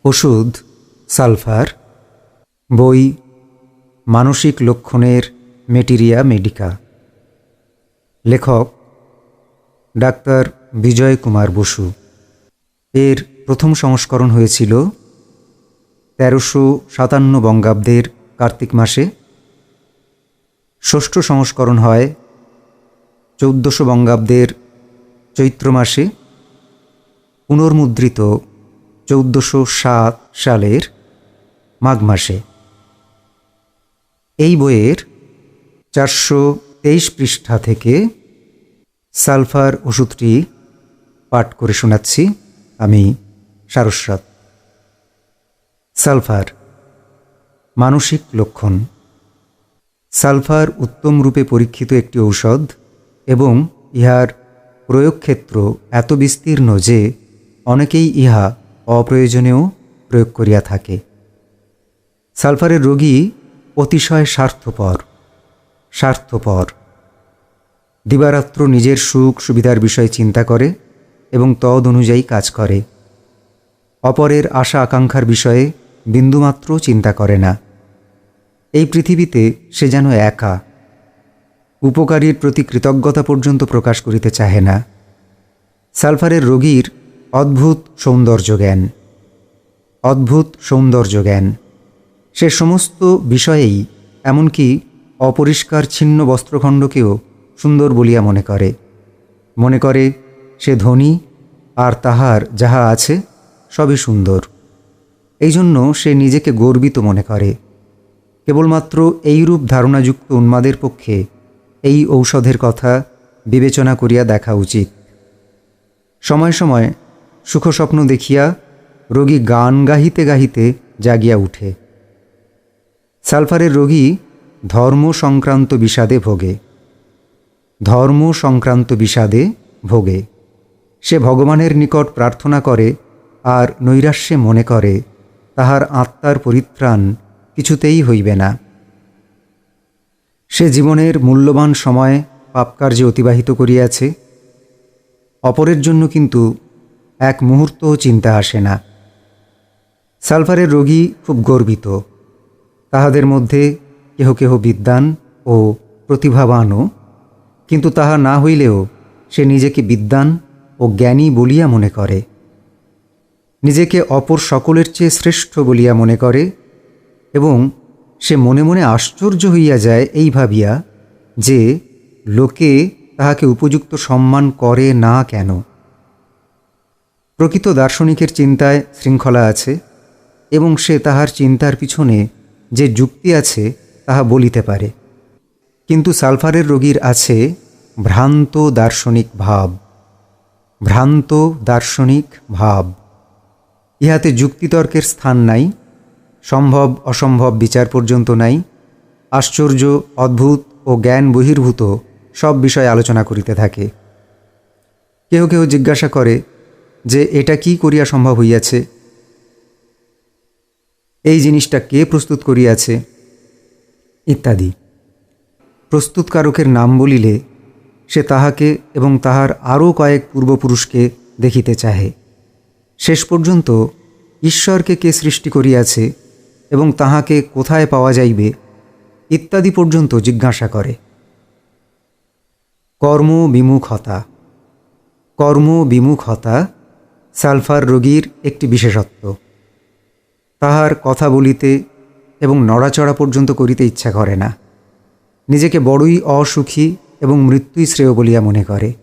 ওষুধ সালফার। বই মানসিক লক্ষণের মেটেরিয়া মেডিকা। লেখক ডাক্তার বিজয় কুমার বসু। এর প্রথম সংস্করণ হয়েছিল 1357 বঙ্গাব্দের কার্তিক মাসে। ষষ্ঠ সংস্করণ হয় 1400 বঙ্গাব্দের চৈত্র মাসে, পুনর্মুদ্রিত 1407 সালের মাঘ মাসে। এই বইয়ের 423 পৃষ্ঠা থেকে সালফার ওষুধটি পাঠ করে শোনাচ্ছি আমি সারস্বত। সালফার মানসিক লক্ষণ। সালফার উত্তম রূপে পরীক্ষিত একটি ঔষধ এবং ইহার প্রয়োগক্ষেত্র এত বিস্তীর্ণ যে অনেকেই ইহা অপ্রয়োজনেও প্রয়োগ করিয়া থাকে। সালফারের রোগী অতিশয় স্বার্থপর। দিবারাত্র নিজের সুখ সুবিধার বিষয়ে চিন্তা করে এবং তদ অনুযায়ী কাজ করে। অপরের আশা আকাঙ্ক্ষার বিষয়ে বিন্দুমাত্র চিন্তা করে না। এই পৃথিবীতে সে যেন একা। উপকারীর প্রতি কৃতজ্ঞতা পর্যন্ত প্রকাশ করিতে চাহে না। সালফারের রোগীর অদ্ভুত সৌন্দর্য জ্ঞান। সে সমস্ত বিষয়েই, এমনকি অপরিষ্কার ছিন্ন বস্ত্রখণ্ডকেও সুন্দর বলিয়া মনে করে সে ধনী, আর তাহার যাহা আছে সবই সুন্দর। এই জন্য সে নিজেকে গর্বিত মনে করে। কেবলমাত্র এইরূপ ধারণাযুক্ত উন্মাদের পক্ষে এই ঔষধের কথা বিবেচনা করিয়া দেখা উচিত। সময় সময় সুখস্বপ্ন দেখিয়া রোগী গান গাহিতে গাহিতে জাগিয়া উঠে। সালফারের রোগী ধর্ম সংক্রান্ত বিষাদে ভোগে। সে ভগবানের নিকট প্রার্থনা করে আর নৈরাশ্যে মনে করে তাহার আত্মার পরিত্রাণ কিছুতেই হইবে না। সে জীবনের মূল্যবান সময় পাপকার্যে অতিবাহিত করিয়াছে। অপরের জন্য কিন্তু এক মুহূর্তও চিন্তা আসে না। সালফারের রোগী খুব গর্বিত। তাহাদের মধ্যে কেহ কেহ বিদ্বান ও প্রতিভাবানও, কিন্তু তাহা না হইলেও সে নিজেকে বিদ্বান ও জ্ঞানী বলিয়া মনে করে। নিজেকে অপর সকলের চেয়ে শ্রেষ্ঠ বলিয়া মনে করে এবং সে মনে মনে আশ্চর্য হইয়া যায় এই ভাবিয়া যে লোকে তাহাকে উপযুক্ত সম্মান করে না কেন। প্রকৃত দার্শনিকের চিন্তায় শৃঙ্খলা আছে এবং সে তাহার চিন্তার পিছনে যে যুক্তি আছে তাহা বলিতে পারে। কিন্তু সালফারের রোগীর আছে ভ্রান্ত দার্শনিক ভাব। ইহাতে যুক্তিতর্কের স্থান নাই, সম্ভব অসম্ভব বিচার পর্যন্ত নাই। আশ্চর্য, অদ্ভুত ও জ্ঞান বহির্ভূত সব বিষয় আলোচনা করিতে থাকে। কেহ কেহ জিজ্ঞাসা করে যে এটা কি করিয়া সম্ভব হইয়াছে, এই জিনিসটা কে প্রস্তুত করিয়াছে ইত্যাদি। প্রস্তুতকারকের নাম বলিলে সে তাহাকে এবং তাহার আরও কয়েক পূর্বপুরুষকে দেখিতে চাহে। শেষ পর্যন্ত ঈশ্বরকে কে সৃষ্টি করিয়াছে এবং তাহাকে কোথায় পাওয়া যাইবে ইত্যাদি পর্যন্ত জিজ্ঞাসা করে। কর্মবিমুখতা সালফার রোগীর একটি বিশেষত্ব। তাহার কথা বলিতে এবং নড়াচড়া পর্যন্ত করিতে ইচ্ছা করে না। নিজেকে বড়ই অসুখী এবং মৃত্যুই শ্রেয় বলিয়া মনে করে।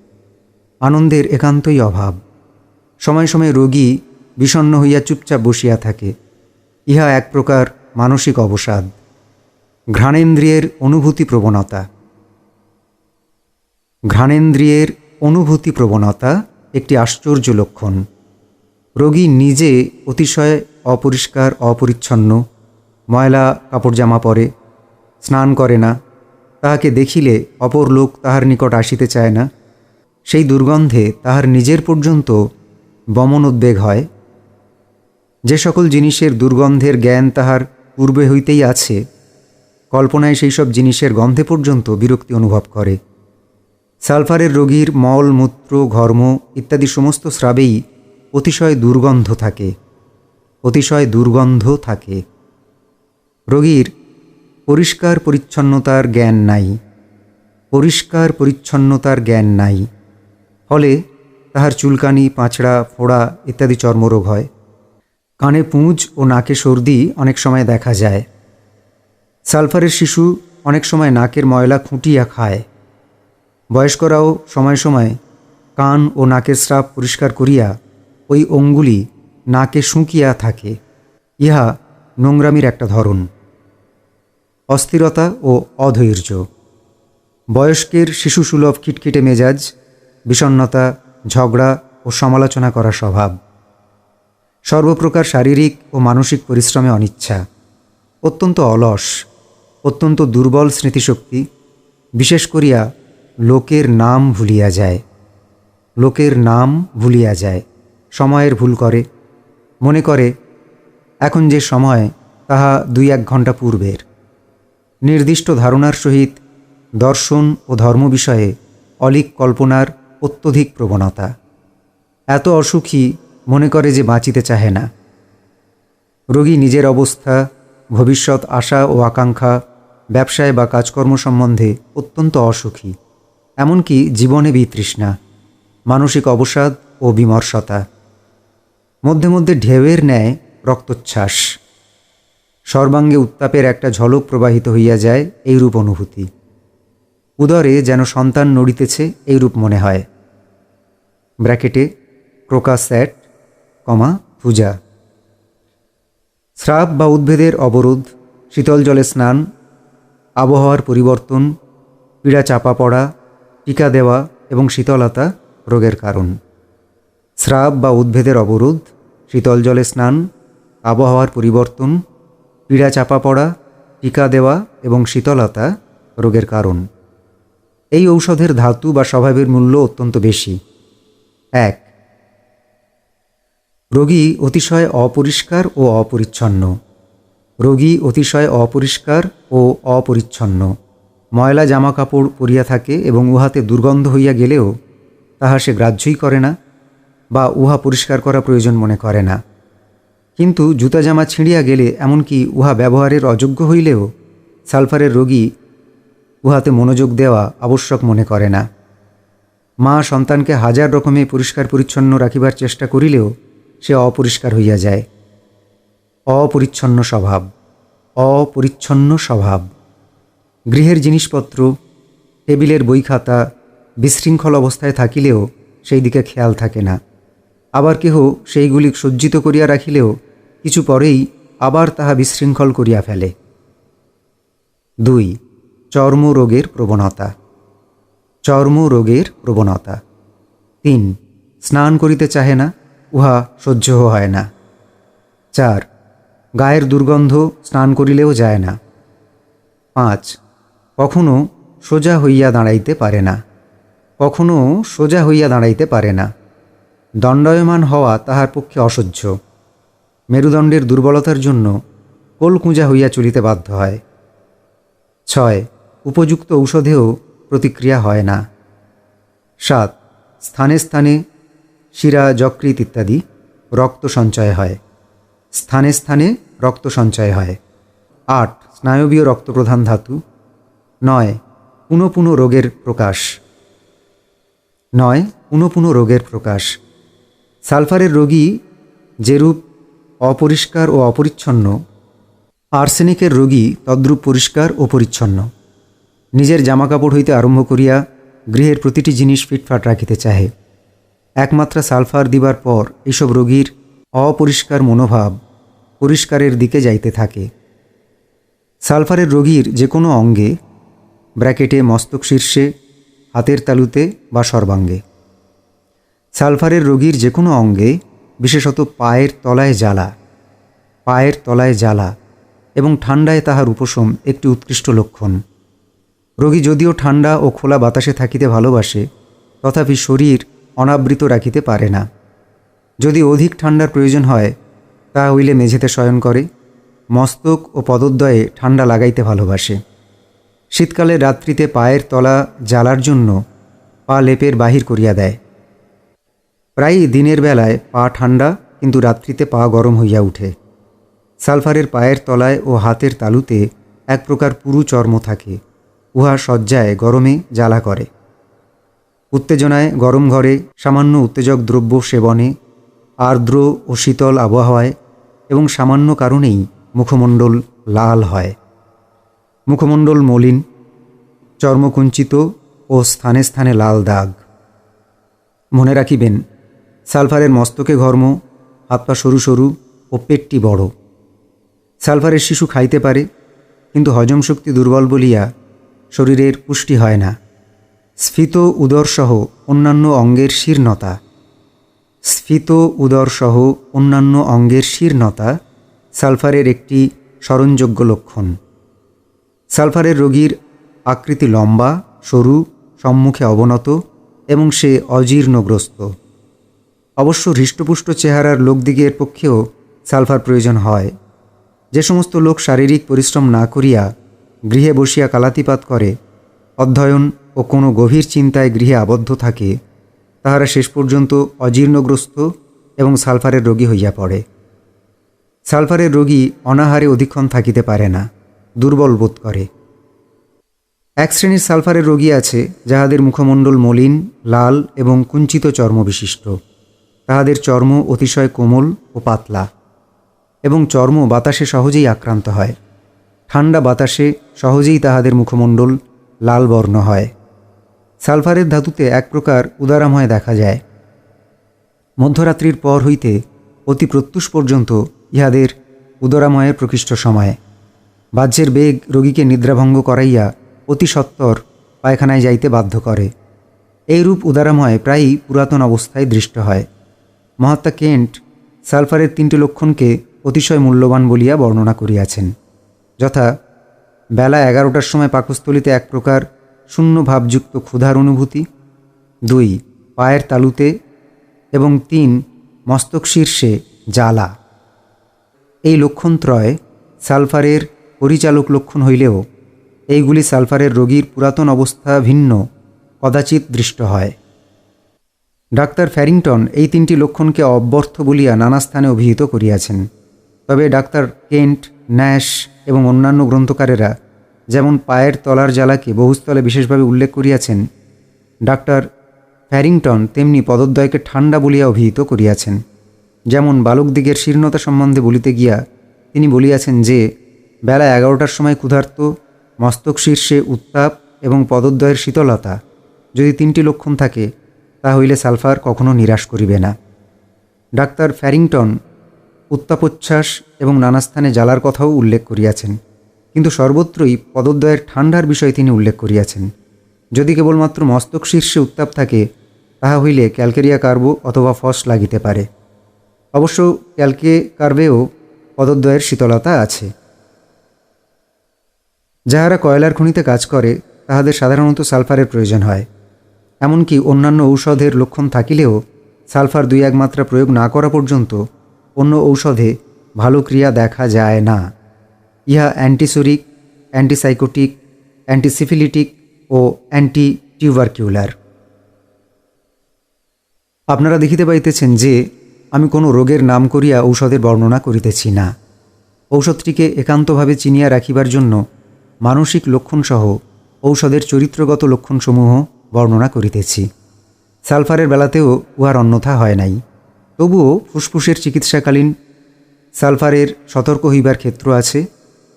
আনন্দের একান্তই অভাব। সময় সময় রোগী বিষণ্ণ হইয়া চুপচাপ বসিয়া থাকে। ইহা এক প্রকার মানসিক অবসাদ। ঘ্রাণেন্দ্রিয়ের অনুভূতি প্রবণতা একটি আশ্চর্য লক্ষণ। রোগী নিজে অতিশয় অপরিষ্কার, অপরিচ্ছন্ন, ময়লা কাপড় জামা পরে, স্নান করে না। তাহাকে দেখিলে অপর লোক তাহার নিকট আসিতে চায় না। সেই দুর্গন্ধে তাহার নিজের পর্যন্ত বমনোদ্বেগ হয়। যে সকল জিনিসের দুর্গন্ধের জ্ঞান তাহার পূর্বে হইতেই আছে, কল্পনায় সেই সব জিনিসের গন্ধে পর্যন্ত বিরক্তি অনুভব করে। সালফারের রোগীর মল, মূত্র, ঘর্ম ইত্যাদি সমস্ত স্রাবেই অতিশয় দুর্গন্ধ থাকে। অতিশয় দুর্গন্ধ থাকে। রোগীর পরিষ্কার পরিচ্ছন্নতার জ্ঞান নাই, পরিষ্কার পরিচ্ছন্নতার জ্ঞান নাই, ফলে তাহার চুলকানি, পাঁচড়া, ফোড়া ইত্যাদি চর্মরোগ হয়। কানে পুঁজ ও নাকে সর্দি অনেক সময় দেখা যায়। সালফারের শিশু অনেক সময় নাকের ময়লা খুঁটিয়া খায়। বয়স্করাও সময় সময় কান ও নাকের স্রাব পরিষ্কার করিয়া ওই অঙ্গুলি নাকে শুঁকিয়া থাকে। ইহা নোংরামির একটা ধরন। অস্থিরতা ও অধৈর্য। বয়স্কের শিশুসুলভ খিটখিটে মেজাজ, বিষণ্ণতা, ঝগড়া ও সমালোচনা করা স্বভাব। সর্বপ্রকার শারীরিক ও মানসিক পরিশ্রমে অনিচ্ছা। অত্যন্ত অলস, অত্যন্ত দুর্বল স্মৃতিশক্তি। বিশেষ করিয়া লোকের নাম ভুলিয়া যায়। লোকের নাম ভুলিয়া যায়। সময়ের ভুল করে। মনে করে এখন যে সময় তাহা 2-1 ঘণ্টা পূর্বের। নির্দিষ্ট ধারণার সহিত দর্শন ও ধর্ম বিষয়ে অলিক কল্পনার অত্যধিক প্রবণতা। এত অসুখী মনে করে যে বাঁচিতে চাহে না। রোগী নিজের অবস্থা, ভবিষ্যৎ আশা ও আকাঙ্ক্ষা, ব্যবসায় বা কাজকর্ম সম্বন্ধে অত্যন্ত অসুখী। এমনকি জীবনে বিতৃষ্ণা, মানসিক অবসাদ ও বিমর্ষতা। মধ্যে মধ্যে ঢেউয়ের ন্যায় রক্তচ্ছ্বাস। সর্বাঙ্গে উত্তাপের একটা ঝলক প্রবাহিত হইয়া যায়, এইরূপ অনুভূতি। উদরে যেন সন্তান নড়িতেছে, এইরূপ মনে হয়। ব্র্যাকেটে ক্রোকাস্যাট, পূজা। স্রাব বা উদ্ভেদের অবরোধ, শীতল জলে স্নান, আবহাওয়ার পরিবর্তন, পীড়া চাপা পড়া, টিকা দেওয়া এবং শীতলতা রোগের কারণ। স্রাব বা উদ্ভেদের অবরোধ, শীতল জলে স্নান, আবহাওয়ার পরিবর্তন, পীড়া চাপা পড়া, টিকা দেওয়া এবং শীতলতা রোগের কারণ। এই ঔষধের ধাতু বা স্বভাবের মূল্য অত্যন্ত বেশি। 1. রোগী অতিশয় অপরিষ্কার ও অপরিচ্ছন্ন। রোগী অতিশয় অপরিষ্কার ও অপরিচ্ছন্ন। ময়লা জামা কাপড় পরিয়া থাকে এবং উহাতে দুর্গন্ধ হইয়া গেলেও তাহা সে গ্রাহ্যই করে না বা উহা পরিষ্কার করা প্রয়োজন মনে করে না। কিন্তু জুতা জামা ছিঁড়িয়া গেলে, এমনকি উহা ব্যবহারের অযোগ্য হইলেও সালফারের রোগী উহাতে মনোযোগ দেওয়া আবশ্যক মনে করে না। মা সন্তানকে হাজার রকমে পরিষ্কার পরিচ্ছন্ন রাখিবার চেষ্টা করিলেও সে অপরিষ্কার হইয়া যায়। অপরিচ্ছন্ন স্বভাব। অপরিচ্ছন্ন স্বভাব। গৃহের জিনিসপত্র, টেবিলের বই খাতা বিশৃঙ্খল অবস্থায় থাকিলেও সেই দিকে খেয়াল থাকে না। আবার কেহ সেইগুলি সজ্জিত করিয়া রাখিলেও কিছু পরেই আবার তাহা বিশৃঙ্খল করিয়া ফেলে। 2. চর্মরোগের প্রবণতা। চর্মরোগের প্রবণতা। 3. স্নান করিতে চাহে না, উহা সহ্য হয় না। 4. গায়ের দুর্গন্ধ স্নান করিলেও যায় না। 5. কখনো সোজা হইয়া দাঁড়াইতে পারে না। কখনো সোজা হইয়া দাঁড়াইতে পারে না। দণ্ডায়মান হওয়া তাহার পক্ষে অসহ্য। মেরুদণ্ডের দুর্বলতার জন্য কোলকুঁজা হইয়া চলিতে বাধ্য হয়। 6. উপযুক্ত ঔষধেও প্রতিক্রিয়া হয় না। 7. স্থানে স্থানে শিরা, যকৃৎ ইত্যাদি রক্ত সঞ্চয় হয়। স্থানে স্থানে রক্ত সঞ্চয় হয়। 8. স্নায়বীয় রক্তপ্রধান ধাতু। 9. পুনঃ পুনঃ রোগের প্রকাশ। 9. পুনঃ পুনঃ রোগের প্রকাশ। সালফারের রোগী যেরূপ অপরিষ্কার ও অপরিচ্ছন্ন, আর্সেনিকের রোগী তদ্রূপ পরিষ্কার ও পরিচ্ছন্ন। নিজের জামাকাপড় হইতে আরম্ভ করিয়া গৃহের প্রতিটি জিনিস ফিটফাট রাখিতে চাহে। একমাত্রা সালফার দিবার পর এইসব রোগীর অপরিষ্কার মনোভাব পরিষ্কারের দিকে যাইতে থাকে। সালফারের রোগীর যে কোনো অঙ্গে, ব্র্যাকেটে মস্তক শীর্ষে, হাতের তালুতে বা সর্বাঙ্গে। সালফারের রোগীর যে কোনো অঙ্গে, বিশেষত পায়ের তলায় জ্বালা, পায়ের তলায় জ্বালা এবং ঠান্ডায় তাহার উপশম একটি উৎকৃষ্ট লক্ষণ। রোগী যদিও ঠান্ডা ও খোলা বাতাসে থাকিতে ভালোবাসে, তথাপি শরীর অনাবৃত রাখিতে পারে না। যদি অধিক ঠান্ডার প্রয়োজন হয়, তা হইলে মেঝেতে শয়ন করে। মস্তক ও পদদ্বয়ে ঠান্ডা লাগাইতে ভালোবাসে। শীতকালে রাত্রিতে পায়ের তলা জ্বালার জন্য পা লেপের বাহির করিয়া দেয়। প্রায়ই দিনের বেলায় পা ঠান্ডা কিন্তু রাত্রিতে পা গরম হইয়া উঠে। সালফারের পায়ের তলায় ও হাতের তালুতে এক প্রকার পুরু চর্ম থাকে, উহা শয্যায় গরমে জ্বালা করে। উত্তেজনায় গরম ঘরে সামান্য উত্তেজক দ্রব্য সেবনে, আর্দ্র ও শীতল আবহাওয়ায় এবং সামান্য কারণেই মুখমণ্ডল লাল হয়। মুখমণ্ডল মলিন, চর্মকুঞ্চিত ও স্থানে স্থানে লাল দাগ। মনে রাখিবেন, সালফারের মস্তকে ঘর্ম, হাত পা সরু সরু ও পেটটি বড়। সালফারের শিশু খাইতে পারে, কিন্তু হজম শক্তি দুর্বল বলিয়া শরীরের পুষ্টি হয় না। স্ফীত উদরসহ অন্যান্য অঙ্গের শীর্ণতা সালফারের একটি স্মরণযোগ্য লক্ষণ। সালফারের রোগীর আকৃতি লম্বা, সরু, সম্মুখে অবনত এবং সে অজীর্ণগ্রস্ত। অবশ্য হৃষ্টপুষ্ট চেহারার লোকদিগের পক্ষেও সালফার প্রয়োজন হয়। যে সমস্ত লোক শারীরিক পরিশ্রম না করিয়া গৃহে বসিয়া কালাতিপাত করে, অধ্যয়ন ও কোনো গভীর চিন্তায় গৃহে আবদ্ধ থাকে, তাহারা শেষ পর্যন্ত অজীর্ণগ্রস্ত এবং সালফারের রোগী হইয়া পড়ে। সালফারের রোগী অনাহারে অধিকক্ষণ থাকিতে পারে না, দুর্বল বোধ করে। এক শ্রেণীর সালফারের রোগী আছে, যাহাদের মুখমণ্ডল মলিন, লাল এবং কুঞ্চিত চর্ম বিশিষ্ট। তাহাদের চর্ম অতিশয় কোমল ও পাতলা এবং চর্ম বাতাসে সহজেই আক্রান্ত হয়। ঠান্ডা বাতাসে সহজেই তাহাদের মুখমণ্ডল লাল বর্ণ হয়। সালফারের ধাতুতে এক প্রকার উদারাময় দেখা যায়। মধ্যরাত্রির পর হইতে অতি প্রত্যুষ পর্যন্ত ইহাদের উদরাময়ের প্রকৃষ্ট সময়। বাহ্যের বেগ রোগীকে নিদ্রাভঙ্গ করাইয়া অতি সত্বর পায়খানায় যাইতে বাধ্য করে। এইরূপ উদারাময় প্রায়ই পুরাতন অবস্থায় দৃষ্ট হয়। মহাত্মা কেন্ট সালফারের 3টি লক্ষণকে অতিশয় মূল্যবান বলিয়া বর্ণনা করিয়াছেন, যথা: বেলা 11টার সময় পাকস্থলিতে এক প্রকার শূন্য ভাবযুক্ত ক্ষুধার অনুভূতি, 2 পায়ের তালুতে, এবং 3 মস্তক শীর্ষে জ্বালা। এই লক্ষণত্রয় সালফারের পরিচালক লক্ষণ হইলেও এইগুলি সালফারের রোগীর পুরাতন অবস্থা ভিন্ন কদাচিৎ দৃষ্ট হয়। ডাক্তার ফ্যারিংটন এই 3টি লক্ষণকে অব্যর্থ বলিয়া নানা স্থানে অভিহিত করিয়াছেন। তবে ডাক্তার কেন্ট, ন্যাশ এবং অন্যান্য গ্রন্থকারেরা যেমন পায়ের তলার জ্বালাকে বহুস্থলে বিশেষভাবে উল্লেখ করিয়াছেন, ডাক্তার ফ্যারিংটন তেমনি পদদ্বয়কে ঠান্ডা বলিয়া অভিহিত করিয়াছেন। যেমন বালকদিগের শীর্ণতা সম্বন্ধে বলিতে গিয়া তিনি বলিয়াছেন যে, বেলা 11টার সময় ক্ষুধার্ত, মস্তক শীর্ষে উত্তাপ এবং পদদ্বয়ের শীতলতা যদি 3টি লক্ষণ থাকে, তা হইলে সালফার কখনো নিরাশ করিবে না। ডাক্তার ফ্যারিংটন উত্তাপোচ্ছ্বাস এবং নানা স্থানে জ্বালার কথাও উল্লেখ করিয়াছেন, কিন্তু সর্বত্রই পদদ্বয়ের ঠান্ডার বিষয় তিনি উল্লেখ করিয়াছেন। যদি কেবলমাত্র মস্তক শীর্ষে উত্তাপ থাকে, তাহা হইলে ক্যালকেরিয়া কার্বো অথবা ফস লাগিতে পারে। অবশ্য ক্যালকে কার্বেও পদদ্বয়ের শীতলতা আছে। যাহারা কয়লার খনিতে কাজ করে, তাহাদের সাধারণত সালফারের প্রয়োজন হয়। এমনকি অন্যান্য ঔষধের লক্ষণ থাকিলেও সালফার 2-1 মাত্রা প্রয়োগ না করা পর্যন্ত অন্য ঔষধে ভালো ক্রিয়া দেখা যায় না। ইহা অ্যান্টিসোরিক, অ্যান্টিসাইকোটিক, অ্যান্টিসিফিলিটিক ও অ্যান্টিটিউবারকিউলার। আপনারা দেখিতে পাইতেছেন যে আমি কোনো রোগের নাম করিয়া ঔষধের বর্ণনা করিতেছি না। ঔষধটিকে একান্তভাবে চিনিয়া রাখিবার জন্য মানসিক লক্ষণসহ ঔষধের চরিত্রগত লক্ষণসমূহ বর্ণনা করিতেছি। সালফারের বেলাতেও উহার অন্যথা হয় নাই। তবুও ফুসফুসের চিকিৎসাকালীন সালফারের সতর্ক হইবার ক্ষেত্র আছে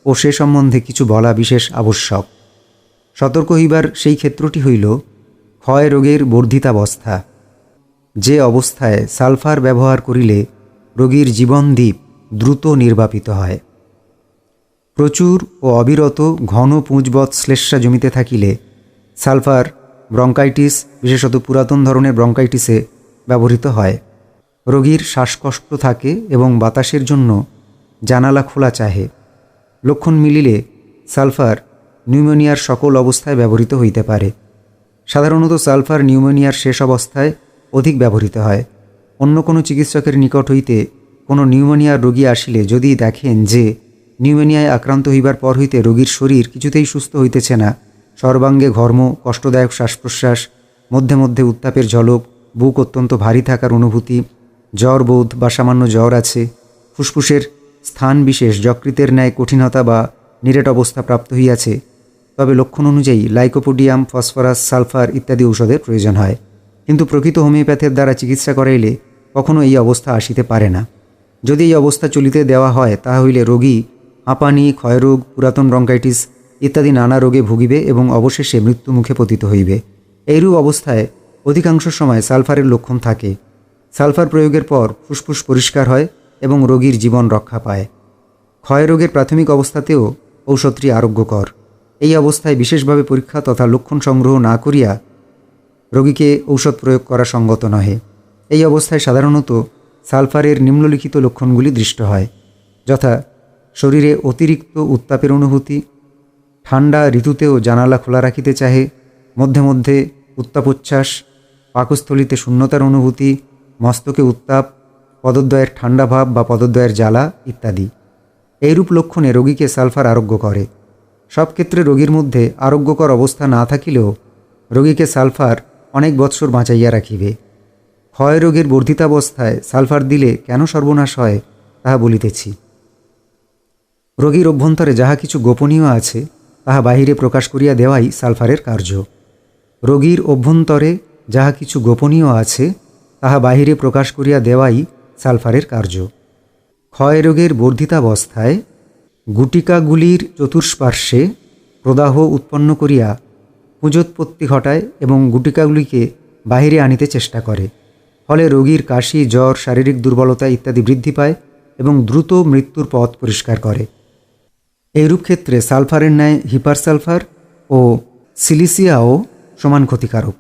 ও সে সম্বন্ধে কিছু বলা বিশেষ আবশ্যক। সতর্ক হইবার সেই ক্ষেত্রটি হইল ক্ষয় রোগের বর্ধিতাবস্থা, যে অবস্থায় সালফার ব্যবহার করিলে রোগীর জীবনদ্বীপ দ্রুত নির্বাপিত হয়। প্রচুর ও অবিরত ঘন পুঁজবৎ শ্লেষ্মা জমিতে থাকিলে সালফার ব্রঙ্কাইটিস, বিশেষত পুরাতন ধরনের ব্রঙ্কাইটিসে ব্যবহৃত হয়। রোগীর শ্বাসকষ্ট থাকে এবং বাতাসের জন্য জানালা খোলা চাহে। লক্ষণ মিলিলে সালফার নিউমোনিয়ার সকল অবস্থায় ব্যবহৃত হইতে পারে। সাধারণত সালফার নিউমোনিয়ার শেষ অবস্থায় অধিক ব্যবহৃত হয়। অন্য কোনো চিকিৎসকের নিকট হইতে কোনো নিউমোনিয়ার রোগী আসিলে যদি দেখেন যে নিউমোনিয়ায় আক্রান্ত হইবার পর হইতে রোগীর শরীর কিছুতেই সুস্থ হইতেছে না, সর্বাঙ্গে ঘর্ম, কষ্টদায়ক শ্বাস প্রশ্বাস, মধ্যে মধ্যে উত্তাপের ঝলক, বুক অত্যন্ত ভারী থাকার অনুভূতি জ্বর বোধ বা সামান্য জ্বর আছে, ফুসফুসের স্থান বিশেষ যকৃতের ন্যায় কঠিনতা বা নিরেট অবস্থা প্রাপ্ত হইয়াছে, তবে লক্ষণ অনুযায়ী লাইকোপোডিয়াম, ফসফরাস, সালফার ইত্যাদি ঔষধের প্রয়োজন হয়। কিন্তু প্রকৃত হোমিওপ্যাথের দ্বারা চিকিৎসা করাইলে কখনো এই অবস্থা আসিতে পারে না। যদি এই অবস্থা চলিতে দেওয়া হয়, তাহা হইলে রোগী হাঁপানি, ক্ষয়রোগ, পুরাতন ব্রঙ্কাইটিস ইত্যাদি নানা রোগে ভুগিবে এবং অবশেষে মৃত্যুমুখে পতিত হইবে। এইরূপ অবস্থায় অধিকাংশ সময় সালফারের লক্ষণ থাকে। সালফার প্রয়োগের পর ফুসফুস পরিষ্কার হয় এবং রোগীর জীবন রক্ষা পায়। ক্ষয়রোগের প্রাথমিক অবস্থাতেও ঔষধটি আরোগ্যকর। এই অবস্থায় বিশেষভাবে পরীক্ষা তথা লক্ষণ সংগ্রহ না করিয়া রোগীকে ঔষধ প্রয়োগ করা সঙ্গত নহে। এই অবস্থায় সাধারণত সালফারের নিম্নলিখিত লক্ষণগুলি দৃষ্ট হয়, যথা শরীরে অতিরিক্ত উত্তাপের অনুভূতি, ঠান্ডা ঋতুতেও জানালা খোলা রাখিতে চাহে, মধ্যে মধ্যে উত্তাপোচ্ছ্বাস, পাকস্থলিতে শূন্যতার অনুভূতি, মস্তকে উত্তাপ, পদদ্বয়ের ঠান্ডা ভাব বা পদদ্বয়ের জ্বালা ইত্যাদি। এইরূপ লক্ষণে রোগীকে সালফার আরোগ্য করে। সব ক্ষেত্রে রোগীর মধ্যে আরোগ্যকর অবস্থা না থাকিলেও রোগীকে সালফার অনেক বৎসর বাঁচাইয়া রাখিবে। ক্ষয় রোগের বর্ধিতাবস্থায় সালফার দিলে কেন সর্বনাশ হয় তাহা বলিতেছি। রোগীর অভ্যন্তরে যাহা কিছু গোপনীয় আছে তাহা বাহিরে প্রকাশ করিয়া দেওয়াই সালফারের কার্য। রোগীর অভ্যন্তরে যাহা কিছু গোপনীয় আছে তাহা বাহিরে প্রকাশ করিয়া দেওয়াই সালফারের কার্য। ক্ষয় রোগের বর্ধিতাবস্থায় গুটিকাগুলির চতুষ্পার্শ্বে প্রদাহ উৎপন্ন করিয়া পুঁজোৎপত্তি ঘটায় এবং গুটিকাগুলিকে বাহিরে আনিতে চেষ্টা করে। ফলে রোগীর কাশি, জ্বর, শারীরিক দুর্বলতা ইত্যাদি বৃদ্ধি পায় এবং দ্রুত মৃত্যুর পথ পরিষ্কার করে। এইরূপ ক্ষেত্রে সালফারের ন্যায় হিপারসালফার ও সিলিসিয়াও সমান ক্ষতিকারক,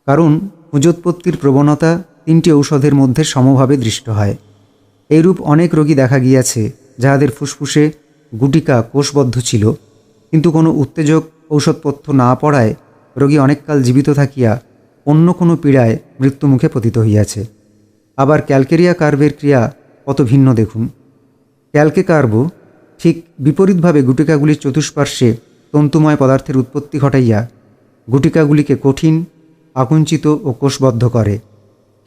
কারণ পুঁজোৎপত্তির প্রবণতা তিনটি ঔষধের মধ্যে সমভাবে দৃষ্ট হয়। এইরূপ অনেক রোগী দেখা গিয়াছে যাহাদের ফুসফুসে গুটিকা কোষবদ্ধ ছিল, কিন্তু কোনো উত্তেজক ঔষধপথ্য না পড়ায় রোগী অনেককাল জীবিত থাকিয়া অন্য কোনো পীড়ায় মৃত্যুমুখে পতিত হইয়াছে। আবার ক্যালকেরিয়া কার্ভের ক্রিয়া কত ভিন্ন দেখুন। ক্যালকে কার্ভ ঠিক বিপরীতভাবে গুটিকাগুলির চতুষ্পার্শ্বে তন্তুময় পদার্থের উৎপত্তি ঘটাইয়া গুটিকাগুলিকে কঠিন, আকুঞ্চিত ও কোষবদ্ধ করে।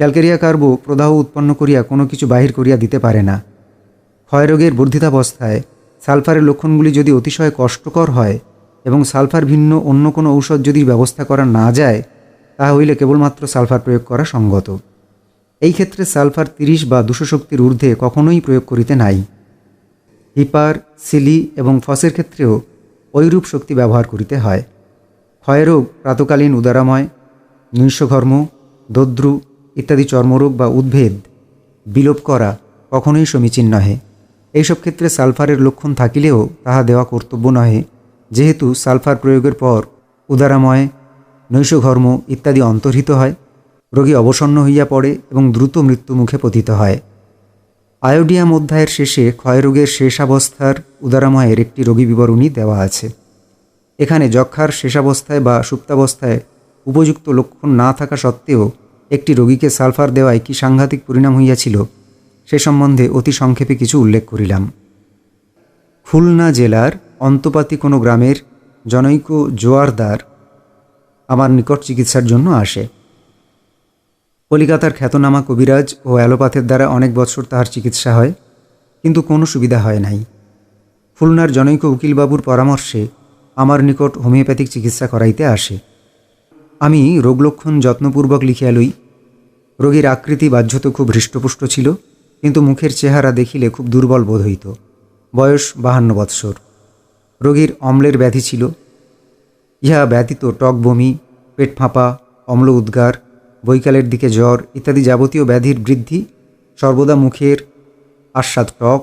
ক্যালকেরিয়া কার্ভ প্রদাহ উৎপন্ন করিয়া কোনো কিছু বাহির করিয়া দিতে পারে না। ক্ষয়রোগের বর্ধিতাবস্থায় সালফারের লক্ষণগুলি যদি অতিশয় কষ্টকর হয় এবং সালফার ভিন্ন অন্য কোনো ঔষধ যদি ব্যবস্থা করা না যায়, তাহা হইলে কেবলমাত্র সালফার প্রয়োগ করা সঙ্গত। এই ক্ষেত্রে সালফার 30 বা 200 শক্তির ঊর্ধ্বে কখনোই প্রয়োগ করিতে নাই। হিপার, সিলি এবং ফসের ক্ষেত্রেও ঐরূপ শক্তি ব্যবহার করিতে হয়। ক্ষয়রোগ প্রাতকালীন উদারাময়, নৈশঘর্ম, দদ্রু ইত্যাদি চর্মরোগ বা উদ্ভেদ বিলোপ করা কখনোই সমীচীন নহে। এইসব ক্ষেত্রে সালফারের লক্ষণ থাকিলেও তাহা দেওয়া কর্তব্য নহে, যেহেতু সালফার প্রয়োগের পর উদারাময়, নৈশঘর্ম ইত্যাদি অন্তর্হিত হয়, রোগী অবসন্ন হইয়া পড়ে এবং দ্রুত মৃত্যুমুখে পতিত হয়। আয়োডিয়াম অধ্যায়ের শেষে ক্ষয়রোগের শেষাবস্থার উদারাময়ের একটি রোগী বিবরণী দেওয়া আছে। এখানে যক্ষার শেষাবস্থায় বা সুপ্তাবস্থায় উপযুক্ত লক্ষণ না থাকা সত্ত্বেও একটি রোগীকে সালফার দেওয়ায় কি সাংঘাতিক পরিণাম হইয়াছিল সে সম্বন্ধে অতি সংক্ষেপে কিছু উল্লেখ করিলাম। খুলনা জেলার অন্তপাতি কোনো গ্রামের জনৈক জোয়ারদার আমার নিকট চিকিৎসার জন্য আসে। কলিকাতার খ্যাতনামা কবিরাজ ও অ্যালোপ্যাথের দ্বারা অনেক বৎসর তাহার চিকিৎসা হয়, কিন্তু কোনো সুবিধা হয় নাই। খুলনার জনৈক উকিলবাবুর পরামর্শে আমার নিকট হোমিওপ্যাথিক চিকিৎসা করাইতে আসে। আমি রোগলক্ষণ যত্নপূর্বক লিখিয়া লই। রোগীর আকৃতি বাহ্যত খুব হৃষ্টপুষ্ট ছিল, কিন্তু মুখের চেহারা দেখিলে খুব দুর্বল বোধ হইত। বয়স 52 বৎসর। রোগীর অম্লের ব্যাধি ছিল। ইহা ব্যতীত টক বমি, পেট ফাঁপা, অম্ল উদ্গার, বৈকালের দিকে জ্বর ইত্যাদি যাবতীয় ব্যাধির বৃদ্ধি, সর্বদা মুখের আস্বাদ টক,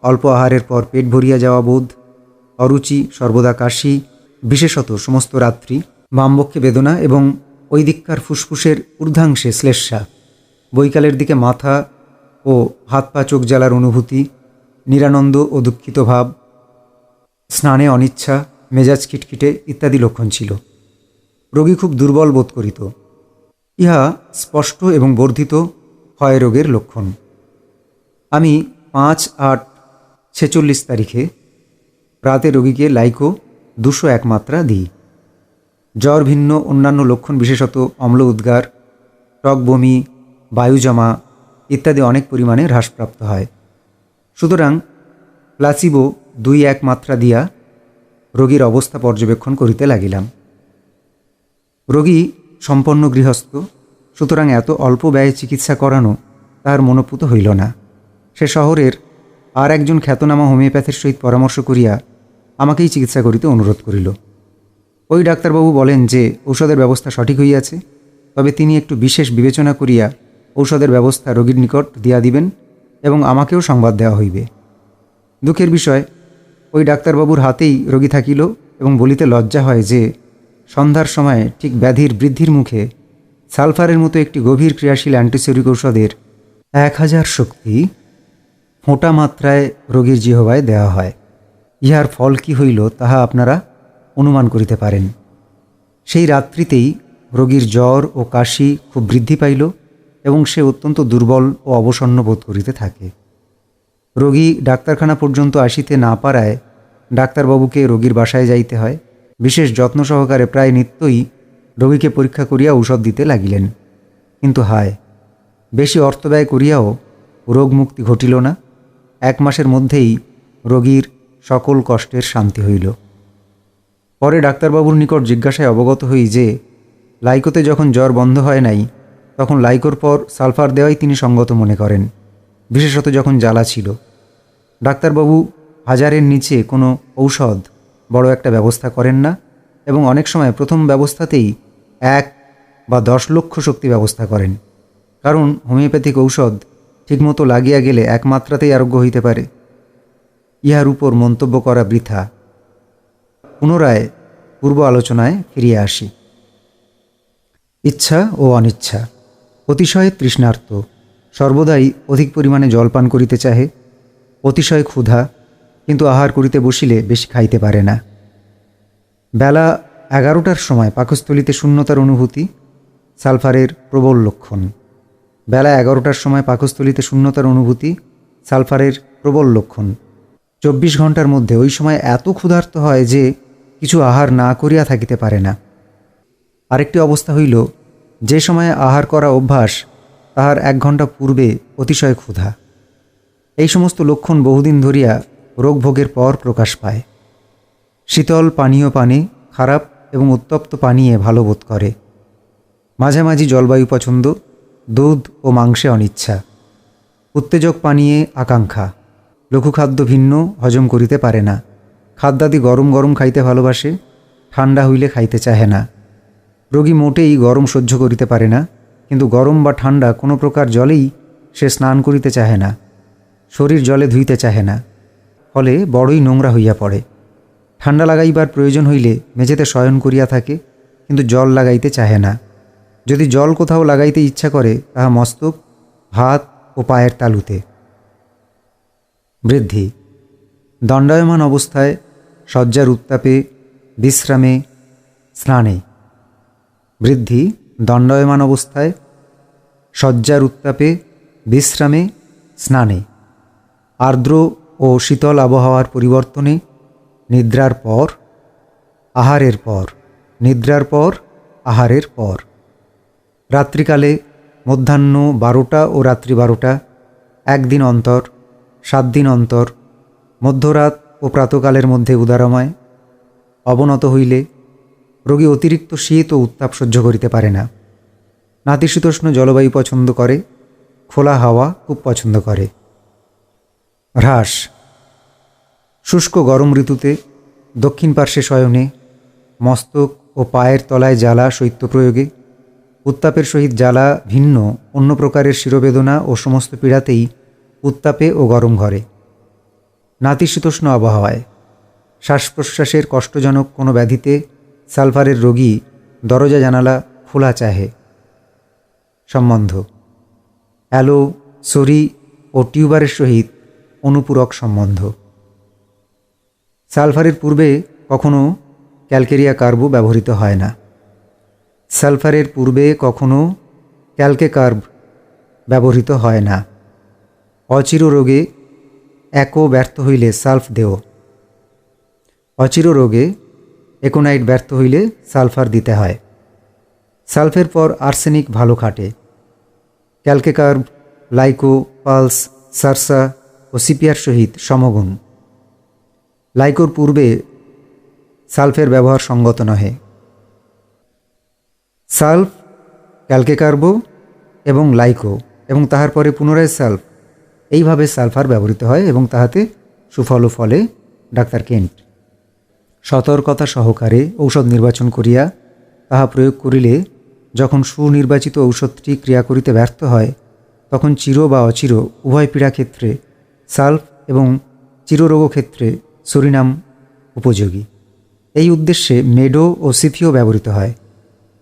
অল্প আহারের পর পেট ভরিয়া যাওয়া বোধ, অরুচি, সর্বদা কাশি, বিশেষত সমস্ত রাত্রি, বামবক্ষে বেদনা এবং ওই দিককার ফুসফুসের ঊর্ধ্বাংশে শ্লেষ্মা, বৈকালের দিকে মাথা ও হাত পা চোখ জ্বালার অনুভূতি, নিরানন্দ ও দুঃখিত ভাব, স্নানে অনিচ্ছা, মেজাজ খিটখিটে ইত্যাদি লক্ষণ ছিল। রোগী খুব দুর্বল বোধ করিত। ইহা স্পষ্ট এবং বর্ধিত ক্ষয়রোগের লক্ষণ। আমি 5/8/46 তারিখে রাতে রোগীকে লাইকো 201 মাত্রা দিই। জ্বর ভিন্ন অন্যান্য লক্ষণ বিশেষত অম্ল উদ্গার, টক বমি, বায়ু জমা, ইত্যাদি অনেক পরিমাণে হ্রাসপ্রাপ্ত হয়। সুতরাং প্লাসিবো 2-1 মাত্রা দিয়া রোগীর অবস্থা পর্যবেক্ষণ করিতে লাগিলাম। রোগী সম্পন্ন গৃহস্থ, সুতরাং এত অল্প ব্যয়ে চিকিৎসা করানো তাহার মনোপুত হইল না। সে শহরের আর একজন খ্যাতনামা হোমিওপ্যাথের সহিত পরামর্শ করিয়া আমাকেই চিকিৎসা করিতে অনুরোধ করিল। ওই ডাক্তারবাবু বলেন যে ঔষধের ব্যবস্থা সঠিক হইয়াছে, তবে তিনি একটু বিশেষ বিবেচনা করিয়া ঔষধের ব্যবস্থা রোগীর নিকট দিয়া দিবেন এবং আমাকেও সংবাদ দেওয়া হইবে। দুঃখের বিষয়, ওই ডাক্তারবাবুর হাতেই রোগী থাকিল এবং বলিতে লজ্জা হয় যে সন্ধ্যার সময় ঠিক ব্যাধির বৃদ্ধির মুখে সালফারের মতো একটি গভীর ক্রিয়াশীল অ্যান্টিসেরিক ঔষধের 1000 শক্তি ফোঁটা মাত্রায় রোগীর জিহ্বায় দেওয়া হয়। ইহার ফল কি হইল তাহা আপনারা অনুমান করিতে পারেন। সেই রাত্রিতেই রোগীর জ্বর ও কাশি খুব বৃদ্ধি পাইল এবং সে অত্যন্ত দুর্বল ও অবসন্ন বোধ করিতে থাকে। রোগী ডাক্তারখানা পর্যন্ত আসিতে না পারায় ডাক্তারবাবুকে রোগীর বাসায় যাইতে হয়। বিশেষ যত্ন সহকারে প্রায় নিত্যই রোগীকে পরীক্ষা করিয়া ঔষধ দিতে লাগিলেন। কিন্তু হায়, বেশি অর্থ ব্যয় করিয়াও রোগ মুক্তি ঘটিল না। 1 মাসের মধ্যেই রোগীর সকল কষ্টের শান্তি হইল। পরে ডাক্তারবাবুর নিকট জিজ্ঞাসায় অবগত হই যে লাইকোতে যখন জ্বর বন্ধ হয় নাই, তখন লাইকোর পর সালফার দেওয়াই তিনি সঙ্গত মনে করেন, বিশেষত যখন জ্বালা ছিল। ডাক্তারবাবু 1000-এর নিচে কোনো ঔষধ বড় একটা ব্যবস্থা করেন না এবং অনেক সময় প্রথম ব্যবস্থাতেই 1 বা 10 লক্ষ শক্তি ব্যবস্থা করেন, কারণ হোমিওপ্যাথিক ঔষধ ঠিকমতো লাগিয়া গেলে 1 মাত্রাতেই আরোগ্য হইতে পারে। ইহার উপর মন্তব্য করা বৃথা। পুনরায় পূর্ব আলোচনায় ফিরিয়া আসি। ইচ্ছা ও অনিচ্ছা। অতিশয় তৃষ্ণার্ত, সর্বদাই অধিক পরিমাণে জল পান করিতে চাহে। অতিশয় ক্ষুধা, কিন্তু আহার করিতে বসিলে বেশি খাইতে পারে না। বেলা 11টার সময় পাকস্থলিতে শূন্যতার অনুভূতি সালফারের প্রবল লক্ষণ। বেলা 11টার সময় পাকস্থলিতে শূন্যতার অনুভূতি সালফারের প্রবল লক্ষণ। 24 ঘন্টার মধ্যে ওই সময় এত ক্ষুধার্ত হয় যে কিছু আহার না করিয়া থাকিতে পারে না। আরেকটি অবস্থা হইল, যে সময়ে আহার করা অভ্যাস তাহার 1 ঘণ্টা পূর্বে অতিশয় ক্ষুধা। এই সমস্ত লক্ষণ বহুদিন ধরিয়া রোগভোগের পর প্রকাশ পায়। শীতল পানীয় পানে খারাপ এবং উত্তপ্ত পানীয়ে ভালো বোধ করে। মাঝামাঝি জলবায়ু পছন্দ, দুধ ও মাংসে অনিচ্ছা। উত্তেজক পানীয়ে আকাঙ্ক্ষা। লঘুখাদ্য ভিন্ন হজম করিতে পারে না। খাদ্যাদি গরম গরম খাইতে ভালোবাসে, ঠান্ডা হইলে খাইতে চাহে না। রোগী মোটেই গরম সহ্য করিতে পারে না, কিন্তু গরম বা ঠান্ডা কোনো প্রকার জলেই সে স্নান করিতে চাহে না, শরীর জলে ধুইতে চাহে না, ফলে বড়ই নোংরা হইয়া পড়ে। ঠান্ডা লাগাইবার প্রয়োজন হইলে মেঝেতে শয়ন করিয়া থাকে, কিন্তু জল লাগাইতে চাহে না। যদি জল কোথাও লাগাইতে ইচ্ছা করে, তাহা মস্তক, হাত ও পায়ের তালুতে। বৃদ্ধি। দণ্ডায়মান অবস্থায় শয্যার উত্তাপে, বিশ্রামে, স্নানে। বৃদ্ধি দণ্ডায়মান অবস্থায় শয্যার উত্তাপে, বিশ্রামে, স্নানে। আর্দ্র ও শীতল আবহাওয়ার পরিবর্তনে, নিদ্রার পর, আহারের পর, নিদ্রার পর, আহারের পর। রাত্রিকালে মধ্যাহ্ন 12টা ও রাত্রি 12টা, 1 দিন অন্তর, 7 দিন অন্তর, মধ্যরাত ও প্রাতকালের মধ্যে উদারময়। অবনত হইলে রোগী অতিরিক্ত শীত ও উত্তাপ সহ্য করিতে পারে না। নাতিশীতোষ্ণ জলবায়ু পছন্দ করে, খোলা হাওয়া খুব পছন্দ করে। হ্রাস। শুষ্ক গরম ঋতুতে দক্ষিণ পার্শ্বে শয়নে, মস্তক ও পায়ের তলায় জ্বালা শৈত্যপ্রয়োগে, উত্তাপের সহিত জ্বালা ভিন্ন অন্য প্রকারের শিরোবেদনা ও সমস্ত পীড়াতেই উত্তাপে ও গরম ঘরে। নাতিশীতোষ্ণ আবহাওয়ায় শ্বাস প্রশ্বাসের কষ্টজনক কোনো ব্যাধিতে সালফারের রোগী দরজা জানালা খোলা চাহে। সম্বন্ধ। অ্যালো, সরি ও টিউবারের সহিত অনুপূরক সম্বন্ধ। সালফারের পূর্বে কখনো ক্যালকেরিয়া কার্বও ব্যবহৃত হয় না। সালফারের পূর্বে কখনো ক্যালকে কার্ব ব্যবহৃত হয় না। অচির রোগে একো ব্যর্থ হইলে সালফ দেও। অচির রোগে একোনাইট ব্যর্থ হইলে সালফার দিতে হয়। সালফের পর আর্সেনিক ভালো খাটে। ক্যালকে কার্ব লাইকো, পালস, সারসা ও সিপিয়ার সহিত সমগুণ। লাইকোর পূর্বে সালফের ব্যবহার সঙ্গত নহে। সালফ, ক্যালকেকার্বো এবং লাইকো এবং তাহার পরে পুনরায় সালফ, এইভাবে সালফার ব্যবহৃত হয় এবং তাহাতে সুফলও ফলে। Doctor Kent. সতর্কতা সহকারে ঔষধ নির্বাচন করিয়া তাহা প্রয়োগ করিলে যখন সুনির্বাচিত ঔষধটি ক্রিয়া করিতে ব্যর্থ হয়, তখন চির বা অচির উভয় পীড়া ক্ষেত্রে সালফ এবং চিররোগ ক্ষেত্রে সরিনাম উপযোগী। এই উদ্দেশ্যে মেডো ও সিথিও ব্যবহৃত হয়।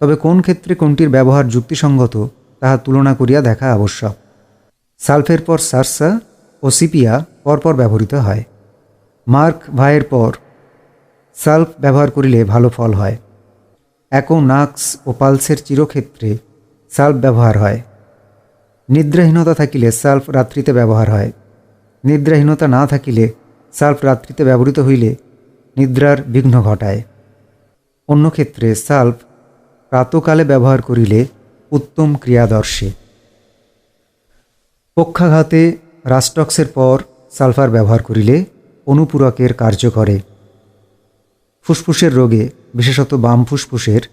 তবে কোন ক্ষেত্রে কোনটির ব্যবহার যুক্তিসঙ্গত তাহা তুলনা করিয়া দেখা আবশ্যক। সালফের পর সারসা ও সিপিয়া পরপর ব্যবহৃত হয়। মার্ক ভাইয়ের পর সালফ ব্যবহার করিলে ভালো ফল হয়। অ্যাকো, নাক্স ও পালসের চিরক্ষেত্রে সালফ ব্যবহার হয়। নিদ্রাহীনতা থাকিলে সালফ রাত্রিতে ব্যবহার হয়। নিদ্রাহীনতা না থাকিলে সালফ রাত্রিতে ব্যবহৃত হইলে নিদ্রার বিঘ্ন ঘটায়। অন্য ক্ষেত্রে সালফ প্রাতকালে ব্যবহার করিলে উত্তম ক্রিয়াদর্শে। পক্ষাঘাতে রাস্টক্সের পর সালফার ব্যবহার করিলে অনুপূরকের কার্য করে। ফুসফুসের রোগে, বিশেষত বাম ফুসফুসের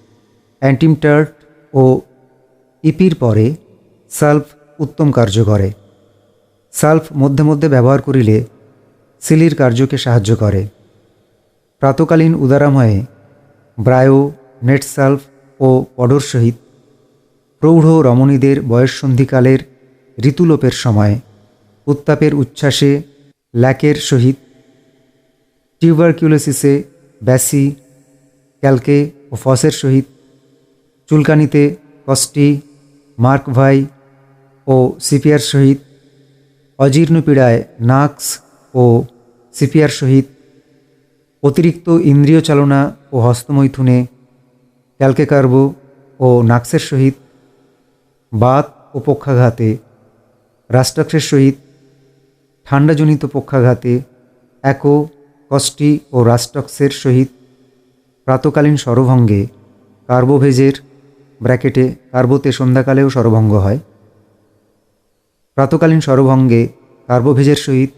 অ্যান্টিমটার্ট ও ইপির পরে সালফ উত্তম কার্য করে। সালফ মধ্যে মধ্যে ব্যবহার করিলে সিলির কার্যকে সাহায্য করে। প্রাতকালীন উদারাময়ে ব্রায়ো, নেট সালফ ও পডর সহিত প্রৌঢ় রমণীদের বয়ঃসন্ধিকালের ঋতুলোপের সময় উত্তাপের উচ্ছ্বাসে ল্যাকের সহিত, টিউবারকিউলোসিসে ব্যাসি, ক্যালকে ও ফসের সহিত, চুলকানিতে কস্টি, মার্ক ভাই ও সিপিয়ার সহিত, অজীর্ণপীড়ায় নাক্স ও সিপিয়ার সহিত, অতিরিক্ত ইন্দ্রিয় চালনা ও হস্তমৈথুনে ক্যালকেকার্বো ও নাক্সের সহিত, বাত ও পক্ষাঘাতে রাস্টক্সের সহিত, ঠান্ডাজনিত পক্ষাঘাতে অ্যাকো, কস্টি ও রাস্টক্সের সহিত, প্রাতকালীন সরভঙ্গে কার্বোভেজের ব্র্যাকেটে কার্বোতে সন্ধ্যাকালেও সরভঙ্গ হয়। প্রাতকালীন সরভঙ্গে কার্বোভেজের সহিত,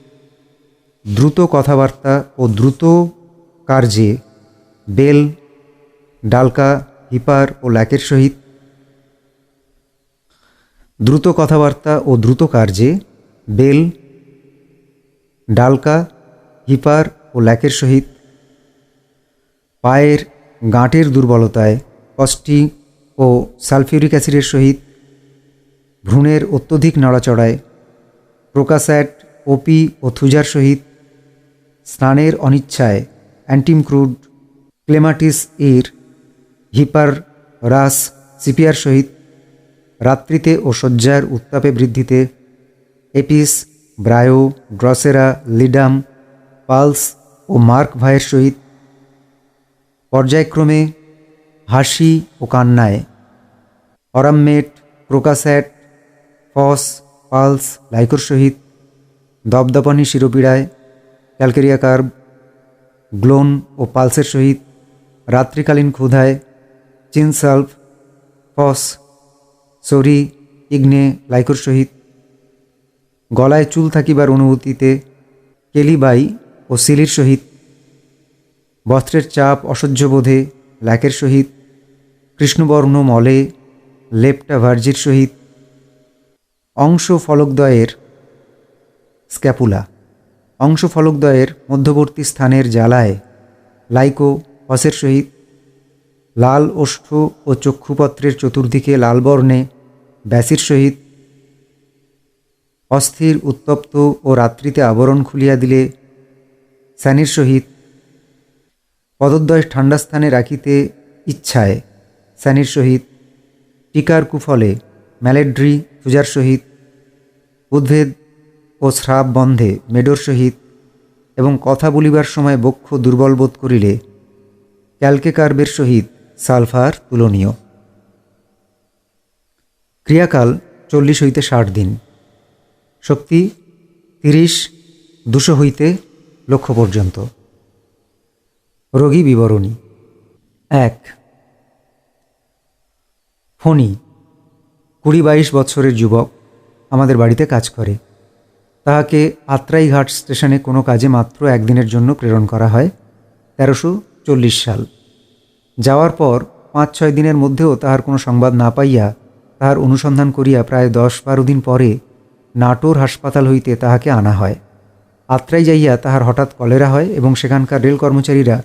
দ্রুত কথাবার্তা ও দ্রুত কার্যে বেল, ডালকা, হিপার ও ল্যাকের সহিত, দ্রুত কথাবার্তা ও দ্রুত কার্যে বেল, ডালকা, হিপার ও ল্যাকের সহিত, পায়ের গাঁটের দুর্বলতায় কস্টি ও সালফিউরিক অ্যাসিডের সহিত, ভ্রূণের অত্যধিক নড়াচড়ায় প্রোকাস্যাট, ওপি ও থুজার সহিত, স্নানের অনিচ্ছায় অ্যান্টিমক্রুড, ক্লেমাটিস এর, হিপার, রাস, সিপিয়ার সহিত, রাত্রিতে ও শয্যার উত্তাপে বৃদ্ধিতে Apis, Bryo, Drosera, Ledum, Puls ও মার্ক ভাইয়ের সহিত, পর্যায়ক্রমে হাসি ও কান্নায় অরামমেট, প্রোকাস্যাট, ফস, পালস, লাইকোর সহিত, দপদপানি শিরোপীড়ায় ক্যালকেরিয়া কার্ব, গ্লোন ও পালসের সহিত, রাত্রিকালীন ক্ষুধায় চিনসালফ, ফস, সরি, ইগনে, লাইকোর সহিত, গলায় চুল থাকিবার অনুভূতিতে কেলিবাই ও সিলির সহিত, বস্ত্রের চাপ অসহ্য বোধে ল্যাকের সহিত, কৃষ্ণবর্ণ মলে লেপ্টা ভার্জির সহিত, অংশ ফলকদ্বয়ের স্ক্যাপুলা, অংশ ফলকদ্বয়ের মধ্যবর্তী স্থানের জ্বালায় লাইকো, ফসের সহিত, লাল ওষ্ঠ ও চক্ষুপত্রের চতুর্দিকে লাল বর্ণে ব্যাসির সহিত, অস্থির, উত্তপ্ত ও রাত্রিতে আবরণ খুলিয়া দিলে স্যানির সহিত, পদদ্বয় ঠান্ডা স্থানে রাখিতে ইচ্ছায় স্যানির সহিত, টিকার কুফলে ম্যালেড্রি, থুজার সহিত, উদ্ভেদ ও স্রাব বন্ধে মেডোর সহিত এবং কথা বলিবার সময় বক্ষ দুর্বল বোধ করিলে ক্যালকেকার্বের সহিত সালফার তুলনীয়। ক্রিয়াকাল 40 হইতে 60 দিন। শক্তি 30-200 হইতে লক্ষ পর্যন্ত। রোগী বিবরণী। 1. ফণী 20-22 বৎসরের যুবক, আমাদের বাড়িতে কাজ করে। তাহাকে আত্রাইঘাট স্টেশনে কোনো কাজে মাত্র একদিনের জন্য প্রেরণ করা হয় 1340 সাল। যাওয়ার পর 5-6 দিনের মধ্যেও তাহার কোনো সংবাদ না পাইয়া তাহার অনুসন্ধান করিয়া প্রায় 10-12 দিন পরে নাটোর হাসপাতাল হইতে তাহাকে আনা হয়। আত্রাই যাইয়া তাহার হঠাৎ কলেরা হয় এবং সেখানকার রেল কর্মচারীরা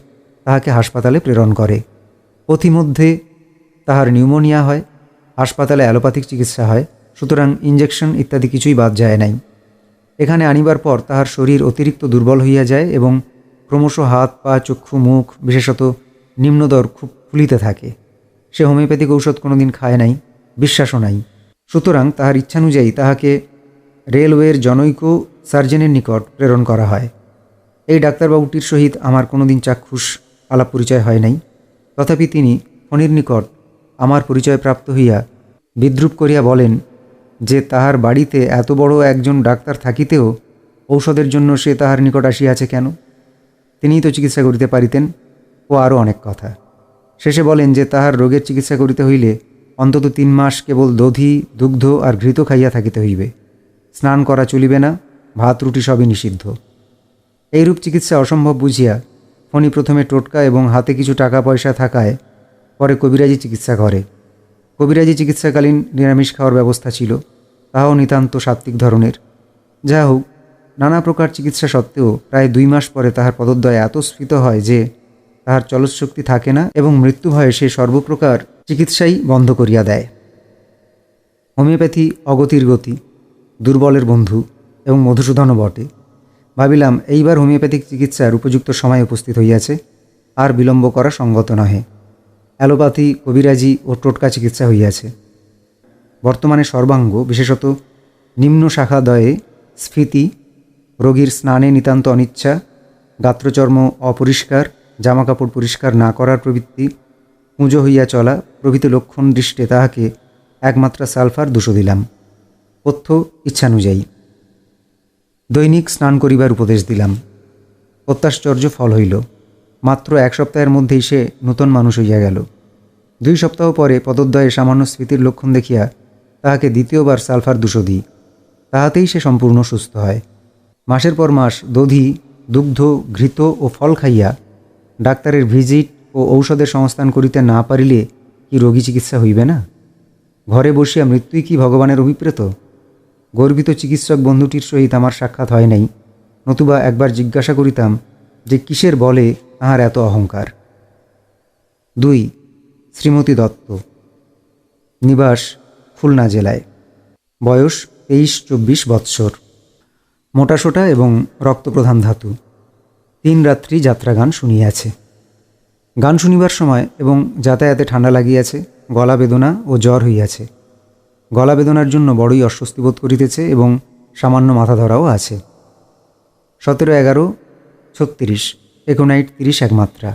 তাহাকে হাসপাতালে প্রেরণ করে। পথিমধ্যে তাহার নিউমোনিয়া হয়। হাসপাতালে অ্যালোপ্যাথিক চিকিৎসা হয়, সুতরাং ইঞ্জেকশন ইত্যাদি কিছুই বাদ যায় নাই। এখানে আনিবার পর তাহার শরীর অতিরিক্ত দুর্বল হইয়া যায় এবং ক্রমশ হাত পা চক্ষু মুখ বিশেষত নিম্নদর খুব ফুলিতে থাকে। সে হোমিওপ্যাথিক ঔষধ কোনো দিন খায় নাই, বিশ্বাসও নাই। সুতরাং তাহার ইচ্ছানুযায়ী তাহাকে রেলওয়ের জনৈক সার্জেনের নিকট প্রেরণ করা হয়। এই ডাক্তারবাবুটির সহিত আমার কোনো দিন চাক্ষুষ আলাপ পরিচয় হয় নাই, তথাপি তিনি ফণির নিকট আমার পরিচয় প্রাপ্ত হইয়া বিদ্রূপ করিয়া বলেন যে তাহার বাড়িতে এত বড় একজন ডাক্তার থাকিতেও ঔষধের জন্য সে তাহার নিকট আসিয়াছে কেন? তিনিই তো চিকিৎসা করিতে পারিতেন, ও আরও অনেক কথা। শেষে বলেন যে তাহার রোগের চিকিৎসা করিতে হইলে অন্তত 3 মাস কেবল দধি দুগ্ধ আর ঘৃত খাইয়া থাকিতে হইবে, স্নান করা চলিবে না, ভাত রুটি সবই নিষিদ্ধ। এইরূপ চিকিৎসা অসম্ভব বুঝিয়া ফণি প্রথমে টোটকা এবং হাতে কিছু টাকা পয়সা থাকায় পরে কবিরাজি চিকিৎসা করে। কবিরাজি চিকিৎসাকালীন নিরামিষ খাওয়ার ব্যবস্থা ছিল, তাহাও নিতান্ত সাত্ত্বিক ধরনের। যা হোক, নানা প্রকার চিকিৎসা সত্ত্বেও প্রায় 2 মাস পরে তাহার পদদ্বয় এত স্ফীত হয় যে তাহার চলৎশক্তি থাকে না এবং মৃত্যু ভয়ে সে সর্বপ্রকার চিকিৎসাই বন্ধ করিয়া দেয়। হোমিওপ্যাথি অগতির গতি, দুর্বলের বন্ধু এবং মধুসূদনও বটে। ভাবিলাম এইবার হোমিওপ্যাথিক চিকিৎসার উপযুক্ত সময় উপস্থিত হইয়াছে, আর বিলম্ব করা সঙ্গত নহে। অ্যালোপ্যাথি, কবিরাজি ও টোটকা চিকিৎসা হইয়াছে। বর্তমানে সর্বাঙ্গ বিশেষত নিম্ন শাখাদয়ে স্ফীতি, রোগীর স্নানে নিতান্ত অনিচ্ছা, গাত্রচর্ম অপরিষ্কার, জামাকাপড় পরিষ্কার না করার প্রবৃত্তি, পুঁজো হইয়া চলা প্রভৃতি লক্ষণ দৃষ্টে তাহাকে একমাত্রা সালফার 200 দিলাম, পথ্য ইচ্ছানুযায়ী। দৈনিক স্নান করিবার উপদেশ দিলাম। অত্যাশ্চর্য ফল হইল। মাত্র 1 সপ্তাহের মধ্যেই সে নূতন মানুষ হইয়া গেল। 2 সপ্তাহ পরে পদদ্বয়ে সামান্য স্ফীতির লক্ষণ দেখিয়া তাহাকে দ্বিতীয়বার সালফার 200 দিই। তাহাতেই সে সম্পূর্ণ সুস্থ হয়। মাসের পর মাস দধি দুগ্ধ ঘৃত ও ফল খাইয়া ডাক্তারের ভিজিট ও ঔষধের সংস্থান করিতে না পারিলে কি রোগী চিকিৎসা হইবে না? ঘরে বসিয়া মৃত্যুই কি ভগবানের অভিপ্রেত? গর্বিত চিকিৎসক বন্ধুটির সহিত আমার সাক্ষাৎ হয় নাই, নতুবা একবার জিজ্ঞাসা করিতাম যে কিসের বলে তাহার এত অহংকার। 2. শ্রীমতী দত্ত, নিবাস খুলনা জেলায়, বয়স 23-24 বৎসর, মোটাসোটা এবং রক্তপ্রধান ধাতু। 3 রাত্রি যাত্রাগান শুনিয়াছে। গান শুনিবার সময় এবং যাতায়াতে ঠান্ডা লাগিয়াছে, গলা বেদনা ও জ্বর হইয়াছে। গলা বেদনার জন্য বড়ই অস্বস্তি বোধ করিতেছে এবং সামান্য মাথা ধরাও আছে। 17-11-36 একোনাইট 30 একমাত্রা।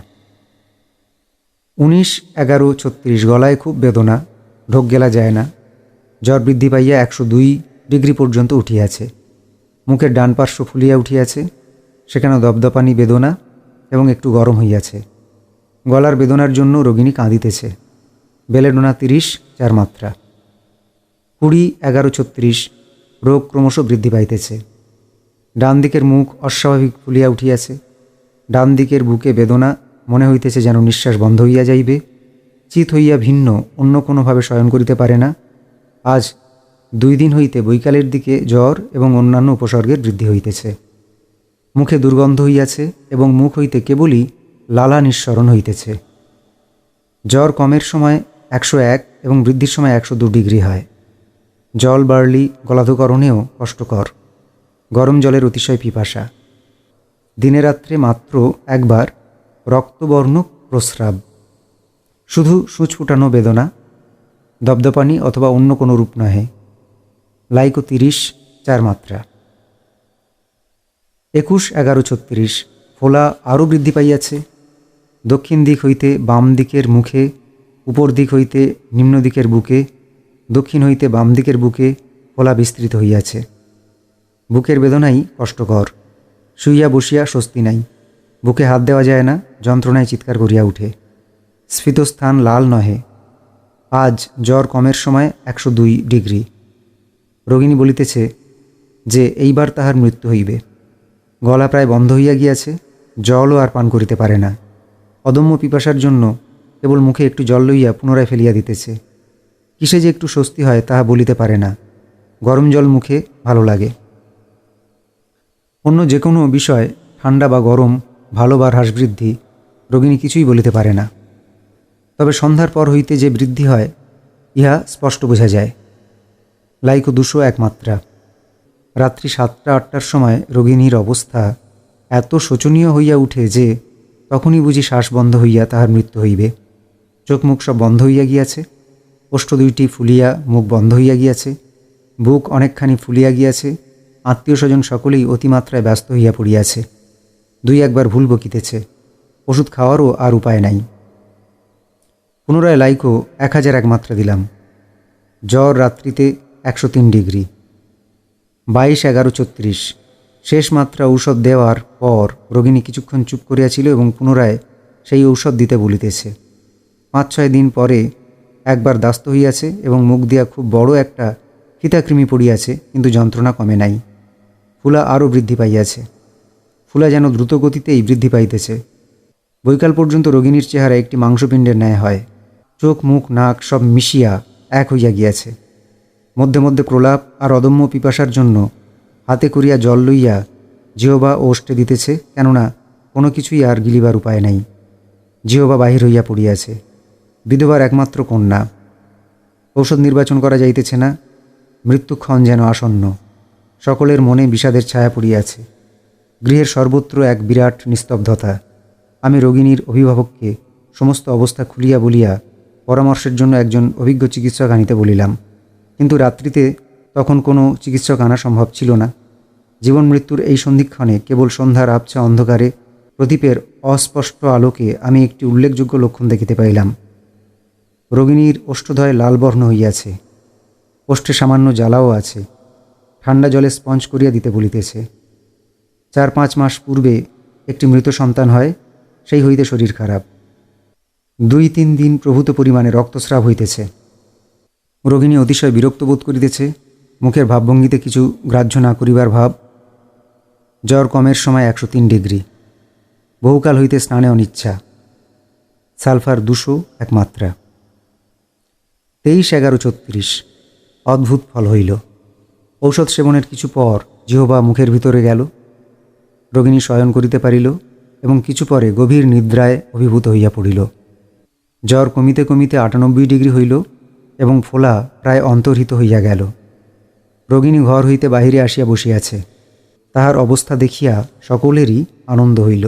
19-11-36 গলায় খুব বেদনা, ঢোক গেলা যায় না। জ্বর বৃদ্ধি পাইয়া 102 ডিগ্রি পর্যন্ত উঠিয়াছে। মুখের ডান পার্শ্ব ফুলিয়া উঠিয়াছে, সেখানে দপদপানি বেদনা এবং একটু গরম হইয়াছে। গলার বেদনার জন্য রোগিণী কাঁদিতেছে। বেলেডোনা 30 4 মাত্রা। 20-11-36 রোগ ক্রমশ বৃদ্ধি পাইতেছে। ডান দিকের মুখ অস্বাভাবিক ফুলিয়া উঠিয়াছে। ডান দিকের বুকে বেদনা, মনে হইতেছে যেন নিঃশ্বাস বন্ধ হইয়া যাইবে। চিত হইয়া ভিন্ন অন্য কোনোভাবে শয়ন করিতে পারে না। আজ 2 দিন হইতে বৈকালের দিকে জ্বর এবং অন্যান্য উপসর্গের বৃদ্ধি হইতেছে। মুখে দুর্গন্ধ হইয়াছে এবং মুখ হইতে কেবলই লালা নিঃসরণ হইতেছে। জ্বর কমের সময় 101 এবং বৃদ্ধির সময় 102 ডিগ্রি হয়। জল বার্লি গলাধকরণেও কষ্টকর। গরম জলের অতিশয় পিপাসা। দিনে রাত্রে মাত্র একবার রক্তবর্ণ প্রস্রাব। শুধু সূচ ফুটানো বেদনা, দপদপানি অথবা অন্য কোনো রূপ নহে। লাইকো 30 4 মাত্রা। 21-11-36 ফোলা আরও বৃদ্ধি পাইয়াছে। দক্ষিণ দিক হইতে বাম দিকের মুখে, উপর দিক হইতে নিম্ন দিকের বুকে, দক্ষিণ হইতে বাম দিকের বুকে ফোলা বিস্তৃত হইয়াছে। বুকের বেদনাই কষ্টকর। শুইয়া বসিয়া স্বস্তি নাই। বুকে হাত দেওয়া যায় না, যন্ত্রণায় চিৎকার করিয়া উঠে। স্ফীত স্থান লাল নহে। আজ জ্বর কমের সময় 102 ডিগ্রি। রোগিণী বলিতেছে যে এইবার তাহার মৃত্যু হইবে। গলা প্রায় বন্ধ হইয়া গিয়াছে, জলও আর পান করিতে পারে না। অদম্য পিপাসার জন্য কেবল মুখে একটু জল লইয়া পুনরায় ফেলিয়া দিতেছে। কিসে যে একটু স্বস্তি হয় তাহা বলিতে পারে না। গরম জল মুখে ভালো লাগে। অন্য যে কোনো বিষয়, ঠান্ডা বা গরম, ভালো বা হ্রাসবৃদ্ধি, রোগিণী কিছুই বলিতে পারে না। তবে সন্ধ্যার পর হইতে যে বৃদ্ধি হয় ইহা স্পষ্ট বোঝা যায়। লাইকো 201 মাত্রা। রাত্রি 7টা-8টার সময় রোগিণীর অবস্থা এত শোচনীয় হইয়া উঠে যে তখনই বুঝি শ্বাস বন্ধ হইয়া তাহার মৃত্যু হইবে। চোখ মুখ সব বন্ধ হইয়া গিয়াছে, ওষ্ঠ দুইটি ফুলিয়া মুখ বন্ধ হইয়া গিয়াছে, বুক অনেকখানি ফুলিয়া গিয়াছে, আত্মীয় স্বজন সকলেই অতিমাত্রায় ব্যস্ত হইয়া পড়িয়াছে। 2-1বার ভুল বকিতেছে। ওষুধ খাওয়ারও আর উপায় নাই। পুনরায় লাইকো 1001 মাত্রা দিলাম। জ্বর রাত্রিতে 103 ডিগ্রি। 22-11-34। শেষ মাত্রা ঔষধ দেওয়ার পর রোগিণী কিছুক্ষণ চুপ করিয়াছিল এবং পুনরায় সেই ঔষধ দিতে বলিতেছে। 5-6 দিন পরে একবার দাস্ত হইয়াছে এবং মুখ দিয়া খুব বড় একটা ফিতাকৃমি পড়িয়াছে, কিন্তু যন্ত্রণা কমে নাই। ফুলা আরও বৃদ্ধি পাইয়াছে। ফুলা যেন দ্রুত গতিতেই বৃদ্ধি পাইতেছে। বৈকাল পর্যন্ত রোগিণীর চেহারা একটি মাংসপিণ্ডের ন্যায় হয়। চোখ মুখ নাক সব মিশিয়া এক হইয়া গিয়াছে। মধ্যে মধ্যে প্রলাপ আর অদম্য পিপাসার জন্য হাতে করিয়া জল লইয়া জিহ্বা ও ওষ্ঠে দিতেছে, কেননা কোনো কিছুই আর গিলিবার উপায় নাই। জিহ্বা বাহির হইয়া পড়িয়াছে। বিধবার একমাত্র কন্যা। ঔষধ নির্বাচন করা যাইতেছে না। মৃত্যুক্ষণ যেন আসন্ন। সকলের মনে বিষাদের ছায়া পড়িয়াছে। গৃহের সর্বত্র এক বিরাট নিস্তব্ধতা। আমি রোগিণীর অভিভাবককে সমস্ত অবস্থা খুলিয়া বলিয়া পরামর্শের জন্য একজন অভিজ্ঞ চিকিৎসক আনিতে বলিলাম, কিন্তু রাত্রিতে তখন কোনো চিকিৎসক আনা সম্ভব ছিল না। জীবন মৃত্যুর এই সন্ধিক্ষণে কেবল সন্ধ্যার আবছা অন্ধকারে প্রদীপের অস্পষ্ট আলোকে আমি একটি উল্লেখযোগ্য লক্ষণ দেখিতে পাইলাম। রোগিণীর ওষ্ঠদ্বয় লালবর্ণ হইয়াছে। ওষ্ঠে সামান্য জ্বালাও আছে। ঠান্ডা জলে স্পঞ্জ করিয়া দিতে বলিতেছে। 4-5 মাস পূর্বে একটি মৃত সন্তান হয়, সেই হইতে শরীর খারাপ। 2-3 দিন প্রভূত পরিমাণে রক্তস্রাব হইতেছে। রোগিণী অতিশয় বিরক্ত বোধ করিতেছে। মুখের ভাবভঙ্গিতে কিছু গ্রাহ্য না করিবার ভাব। জ্বর কমের সময় 103 ডিগ্রি। বহুকাল হইতে স্নানে অনিচ্ছা। সালফার 201 মাত্রা। 23-11-34। অদ্ভুত ফল হইল। ঔষধ সেবনের কিছু পর জিহ্বা মুখের ভিতরে গেল। রোগিণী শয়ন করিতে পারিল এবং কিছু পরে গভীর নিদ্রায় অভিভূত হইয়া পড়িল। জ্বর কমিতে কমিতে 98 ডিগ্রি হইল এবং ফোলা প্রায় অন্তর্হিত হইয়া গেল। রোগিণী ঘর হইতে বাহিরে আসিয়া বসিয়াছে। তাহার অবস্থা দেখিয়া সকলেরই আনন্দ হইল।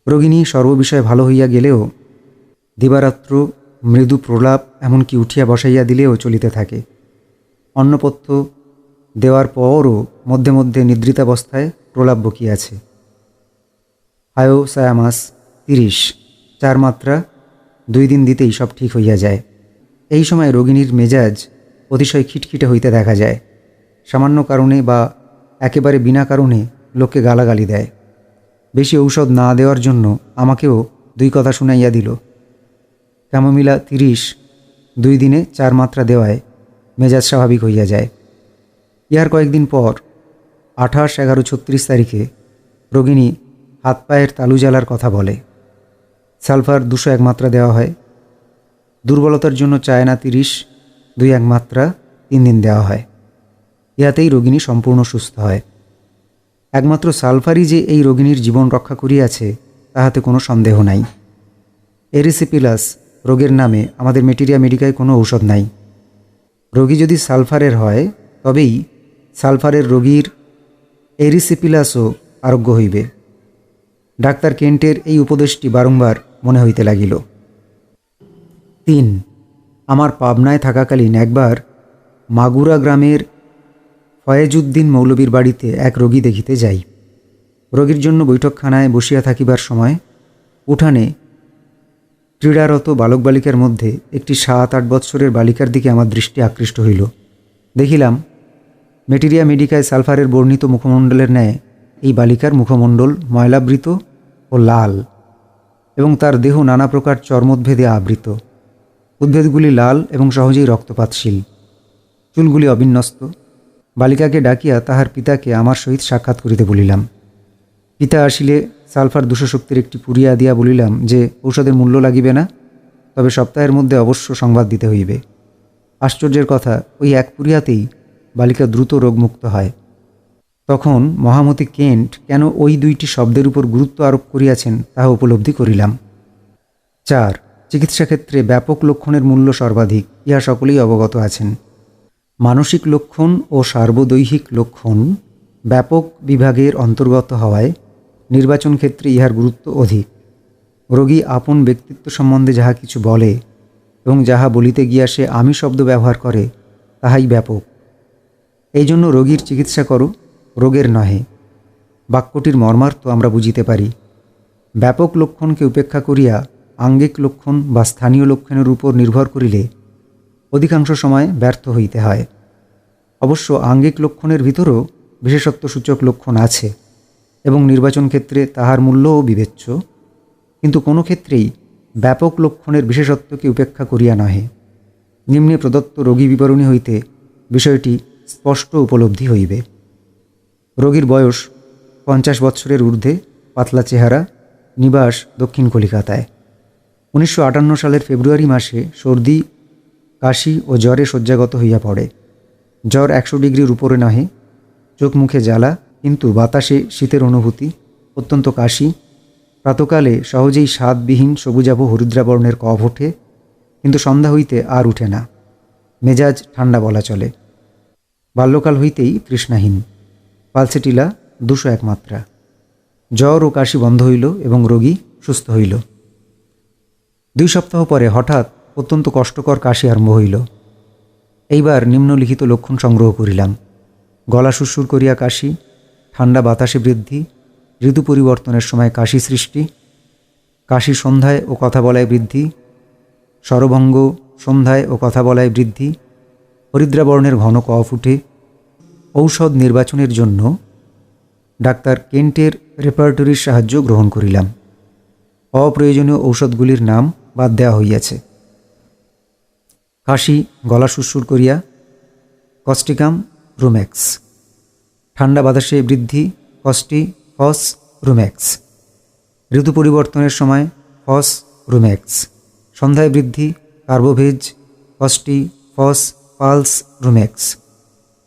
রোগিণী সর্ববিষয়ে ভালো হইয়া গেলেও দিবারাত্র মৃদু প্রলাপ এমনকি উঠিয়া বসাইয়া দিলেও চলিতে থাকে। অন্নপথ্য দেওয়ার পরও মধ্যে মধ্যে নিদ্রিতাবস্থায় প্রলাপ বকিয়াছে। হায়োসায়ামাস 30, 4 মাত্রা। 2 দিন দিতেই সব ঠিক হইয়া যায়। এই সময় রোগিণীর মেজাজ অতিশয় খিটখিটে হইতে দেখা যায়। সামান্য কারণে বা একেবারে বিনা কারণে লোককে গালাগালি দেয়। বেশি ঔষধ না দেওয়ার জন্য আমাকেও 2 কথা শুনাইয়া দিল। ক্যামোমিলা 30, 2 দিনে 4 মাত্রা দেওয়ায় মেজাজ স্বাভাবিক হইয়া যায়। ইহার কয়েকদিন পর 28-11-36 তারিখে রোগিণী হাত পায়ের তালু জ্বালার কথা বলে। সালফার 201 মাত্রা দেওয়া হয়। দুর্বলতার জন্য চায়না 30, 2-1 মাত্রা 3 দিন দেওয়া হয়। ইহাতেই রোগিণী সম্পূর্ণ সুস্থ হয়। একমাত্র সালফারই যে এই রোগিণীর জীবন রক্ষা করিয়াছে তাহাতে কোনো সন্দেহ নাই। এরিসিপিলাস রোগের নামে আমাদের মেটেরিয়া মেডিকায় কোনো ঔষধ নাই। রোগী যদি সালফারের হয় তবেই সালফারের রোগীর এরিসিপিলাসও আরোগ্য হইবে। ডাক্তার কেন্টের এই উপদেশটি বারংবার মনে হইতে লাগিল। 3. আমার পাবনায় থাকাকালীন একবার মাগুরা গ্রামের ফয়েজউদ্দিন মৌলবীর বাড়িতে এক রোগী দেখিতে যাই। রোগীর জন্য বৈঠকখানায় বসিয়া থাকিবার সময় উঠানে ক্রীড়ারত বালক বালিকার মধ্যে একটি 7-8 বৎসরের বালিকার দিকে আমার দৃষ্টি আকৃষ্ট হইল। দেখিলাম মেটেরিয়া মেডিকায় সালফারের বর্ণিত মুখমণ্ডলের ন্যায় এই বালিকার মুখমণ্ডল ময়লাবৃত ও লাল এবং তার দেহ নানা প্রকার চর্মোদ্ভেদে আবৃত। উদ্ভেদগুলি লাল এবং সহজেই রক্তপাতশীল। চুলগুলি অবিন্যস্ত। বালিকাকে ডাকিয়া তাহার পিতাকে আমার সহিত সাক্ষাৎ করিতে বলিলাম। পিতা আসিলে সালফার 200 শক্তির একটি পুরিয়া দিয়া বলিলাম যে ঔষধের মূল্য লাগিবে না, তবে সপ্তাহের মধ্যে অবশ্য সংবাদ দিতে হইবে। আশ্চর্যের কথা, ওই এক পুরিয়াতেই বালিকা দ্রুত রোগমুক্ত হয়। তখন মহামতি কেন্ট কেন ওই 2টি শব্দের উপর গুরুত্ব আরোপ করিয়াছেন তাহা উপলব্ধি করিলাম। 4. চিকিৎসাক্ষেত্রে ব্যাপক লক্ষণের মূল্য সর্বাধিক, ইহা সকলেই অবগত আছেন। মানসিক লক্ষণ ও সার্বদৈহিক লক্ষণ ব্যাপক বিভাগের অন্তর্গত হওয়ায় নির্বাচন ক্ষেত্রে ইহার গুরুত্ব অধিক। রোগী আপন ব্যক্তিত্ব সম্বন্ধে যাহা কিছু বলে এবং যাহা বলিতে গিয়া সে আমি শব্দ ব্যবহার করে, তাহাই ব্যাপক। এই জন্য রোগীর চিকিৎসা করো, রোগের নহে। বাক্যটির মর্মার্থ আমরা বুঝিতে পারি। ব্যাপক লক্ষণকে উপেক্ষা করিয়া আঙ্গিক লক্ষণ বা স্থানীয় লক্ষণের উপর নির্ভর করিলে অধিকাংশ সময় ব্যর্থ হইতে হয়। অবশ্য আঙ্গিক লক্ষণের ভিতরও বিশেষত্বসূচক লক্ষণ আছে এবং নির্বাচন ক্ষেত্রে তাহার মূল্যও বিবেচ্য, কিন্তু কোনো ক্ষেত্রেই ব্যাপক লক্ষণের বিশেষত্বকে উপেক্ষা করিয়া নহে। নিম্নে প্রদত্ত রোগী বিবরণী হইতে বিষয়টি স্পষ্ট উপলব্ধি হইবে। রোগীর বয়স 50 বৎসরের ঊর্ধ্বে, পাতলা চেহারা, নিবাস দক্ষিণ কলিকাতায়। 1958 সালের ফেব্রুয়ারি মাসে সর্দি, কাশি ও জ্বরে শয্যাগত হইয়া পড়ে। জ্বর 100 ডিগ্রির উপরে নহে, চোখ মুখে জ্বালা, কিন্তু বাতাসে শীতের অনুভূতি, অত্যন্ত কাশি। প্রাতকালে সহজেই স্বাদবিহীন সবুজাভ হরিদ্রাবর্ণের কফ ওঠে, কিন্তু সন্ধ্যা হইতে আর উঠে না। মেজাজ ঠান্ডা বলা চলে। বাল্যকাল হইতেই তৃষ্ণাহীন। পালসেটিলা 201 মাত্রা। জ্বর ও কাশি বন্ধ হইল এবং রোগী সুস্থ হইল। 2 সপ্তাহ পরে হঠাৎ অত্যন্ত কষ্টকর কাশি আরম্ভ হইল। এইবার নিম্নলিখিত লক্ষণ সংগ্রহ করিলাম। গলা সুরসুর করিয়া কাশি, ঠান্ডা বাতাসে বৃদ্ধি, ঋতু পরিবর্তনের সময় কাশি সৃষ্টি, কাশি সন্ধ্যায় ও কথা বলায় বৃদ্ধি, স্বরভঙ্গ সন্ধ্যায় ও কথা বলায় বৃদ্ধি, হরিদ্রাবর্ণের ঘন কফ উঠে। ঔষধ নির্বাচনের জন্য ডাক্তার কেন্টের রেপার্টরির সাহায্য গ্রহণ করিলাম। অপ্রয়োজনীয় ঔষধগুলির নাম বাদ দেওয়া হইয়াছে। কাশি, গলা সুরসুর করিয়া কস্টিকাম রুমেক্স, ঠান্ডা বাতাসে বৃদ্ধি কস্টি ফস রুমেক্স, ঋতু পরিবর্তনের সময় ফস রুমেক্স, সন্ধ্যায় বৃদ্ধি কার্বোভেজ কস্টি ফস পালস রুমেক্স,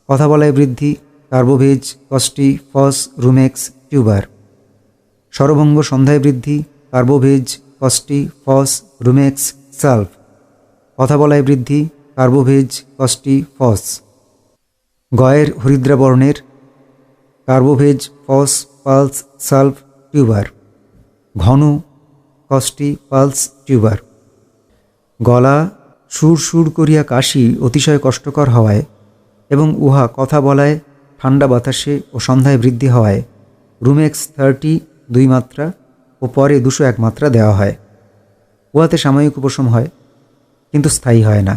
কথা বলায় বৃদ্ধি কার্বোভেজ কস্টি ফস রুমেক্স টিউবার, স্বরভঙ্গ সন্ধ্যায় বৃদ্ধি কার্বোভেজ কস্টি ফস রুমেক্স সালভ, কথা বলায় বৃদ্ধি কার্বোভেজ কস্টি ফস, গয়ের হরিদ্রাবর্ণের কার্বোভেজ ফস পালস সালভ টিউবার, ঘন কস্টি পালস টিউবার। গলা সুর সুর করিয়া কাশি অতিশয় কষ্টকর হওয়ায় এবং উহা কথা বলায় ঠান্ডা বাতাসে ও সন্ধ্যায় বৃদ্ধি হওয়ায় রুমেক্স 30 2 মাত্রা ও পরে 201 মাত্রা দেওয়া হয়। উহাতে সাময়িক উপশম হয়, কিন্তু স্থায়ী হয় না।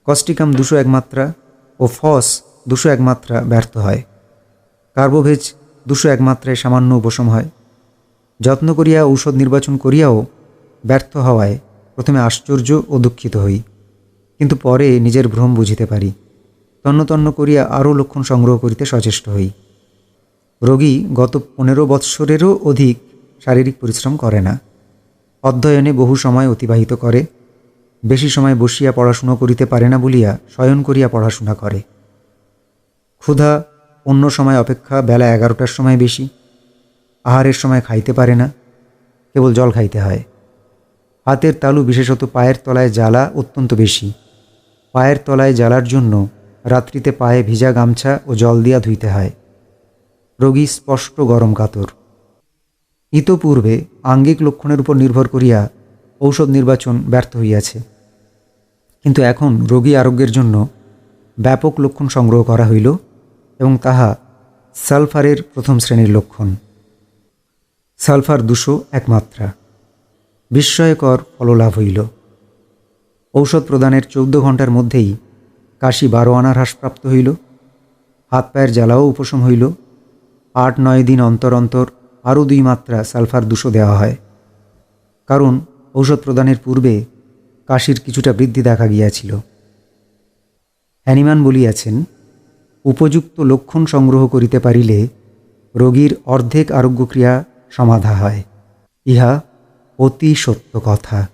কস্টিকাম 201 মাত্রা ও ফস 201 মাত্রা ব্যর্থ হয়। কার্বোভেজ 201 মাত্রায় সামান্য উপশম হয়। যত্ন করিয়া ঔষধ নির্বাচন করিয়াও ব্যর্থ হওয়ায় প্রথমে আশ্চর্য ও দুঃখিত হই, কিন্তু পরে নিজের ভ্রম বুঝিতে পারি। তন্ন তন্ন করিয়া আরও লক্ষণ সংগ্রহ করিতে সচেষ্ট হই। রোগী গত 15 বৎসরেরও অধিক শারীরিক পরিশ্রম করে না। অধ্যয়নে বহু সময় অতিবাহিত করে। বেশি সময় বসিয়া পড়াশুনো করিতে পারে না বলিয়া শয়ন করিয়া পড়াশোনা করে। ক্ষুধা অন্য সময় অপেক্ষা বেলা 11টার সময় বেশি। আহারের সময় খাইতে পারে না, কেবল জল খাইতে হয়। হাতের তালু বিশেষত পায়ের তলায় জ্বালা অত্যন্ত বেশি। পায়ের তলায় জ্বালার জন্য রাত্রিতে পায়ে ভিজা গামছা ও জল দিয়া ধুইতে হয়। রোগী স্পষ্ট গরম কাতর। ইতপূর্বে আঙ্গিক লক্ষণের উপর নির্ভর করিয়া ঔষধ নির্বাচন ব্যর্থ হইয়াছে, কিন্তু এখন রোগী আরোগ্যের জন্য ব্যাপক লক্ষণ সংগ্রহ করা হইল এবং তাহা সালফারের প্রথম শ্রেণীর লক্ষণ। সালফার 201 মাত্রা। বিস্ময়কর ফললাভ হইল। ঔষধ প্রদানের 14 ঘণ্টার মধ্যেই কাশি 12 আনার হ্রাসপ্রাপ্ত হইল। হাত পায়ের জ্বালাও উপশম হইল। 8-9 দিন অন্তর অন্তর আরও 2 মাত্রা সালফার 200 দেওয়া হয়, কারণ ঔষধ প্রদানের পূর্বে কাশির কিছুটা বৃদ্ধি দেখা গিয়াছিল। হ্যানিম্যান বলিয়াছেন, উপযুক্ত লক্ষণ সংগ্রহ করিতে পারিলে রোগীর অর্ধেক আরোগ্যক্রিয়া সমাধা হয়। ইহা অতি সত্য কথা।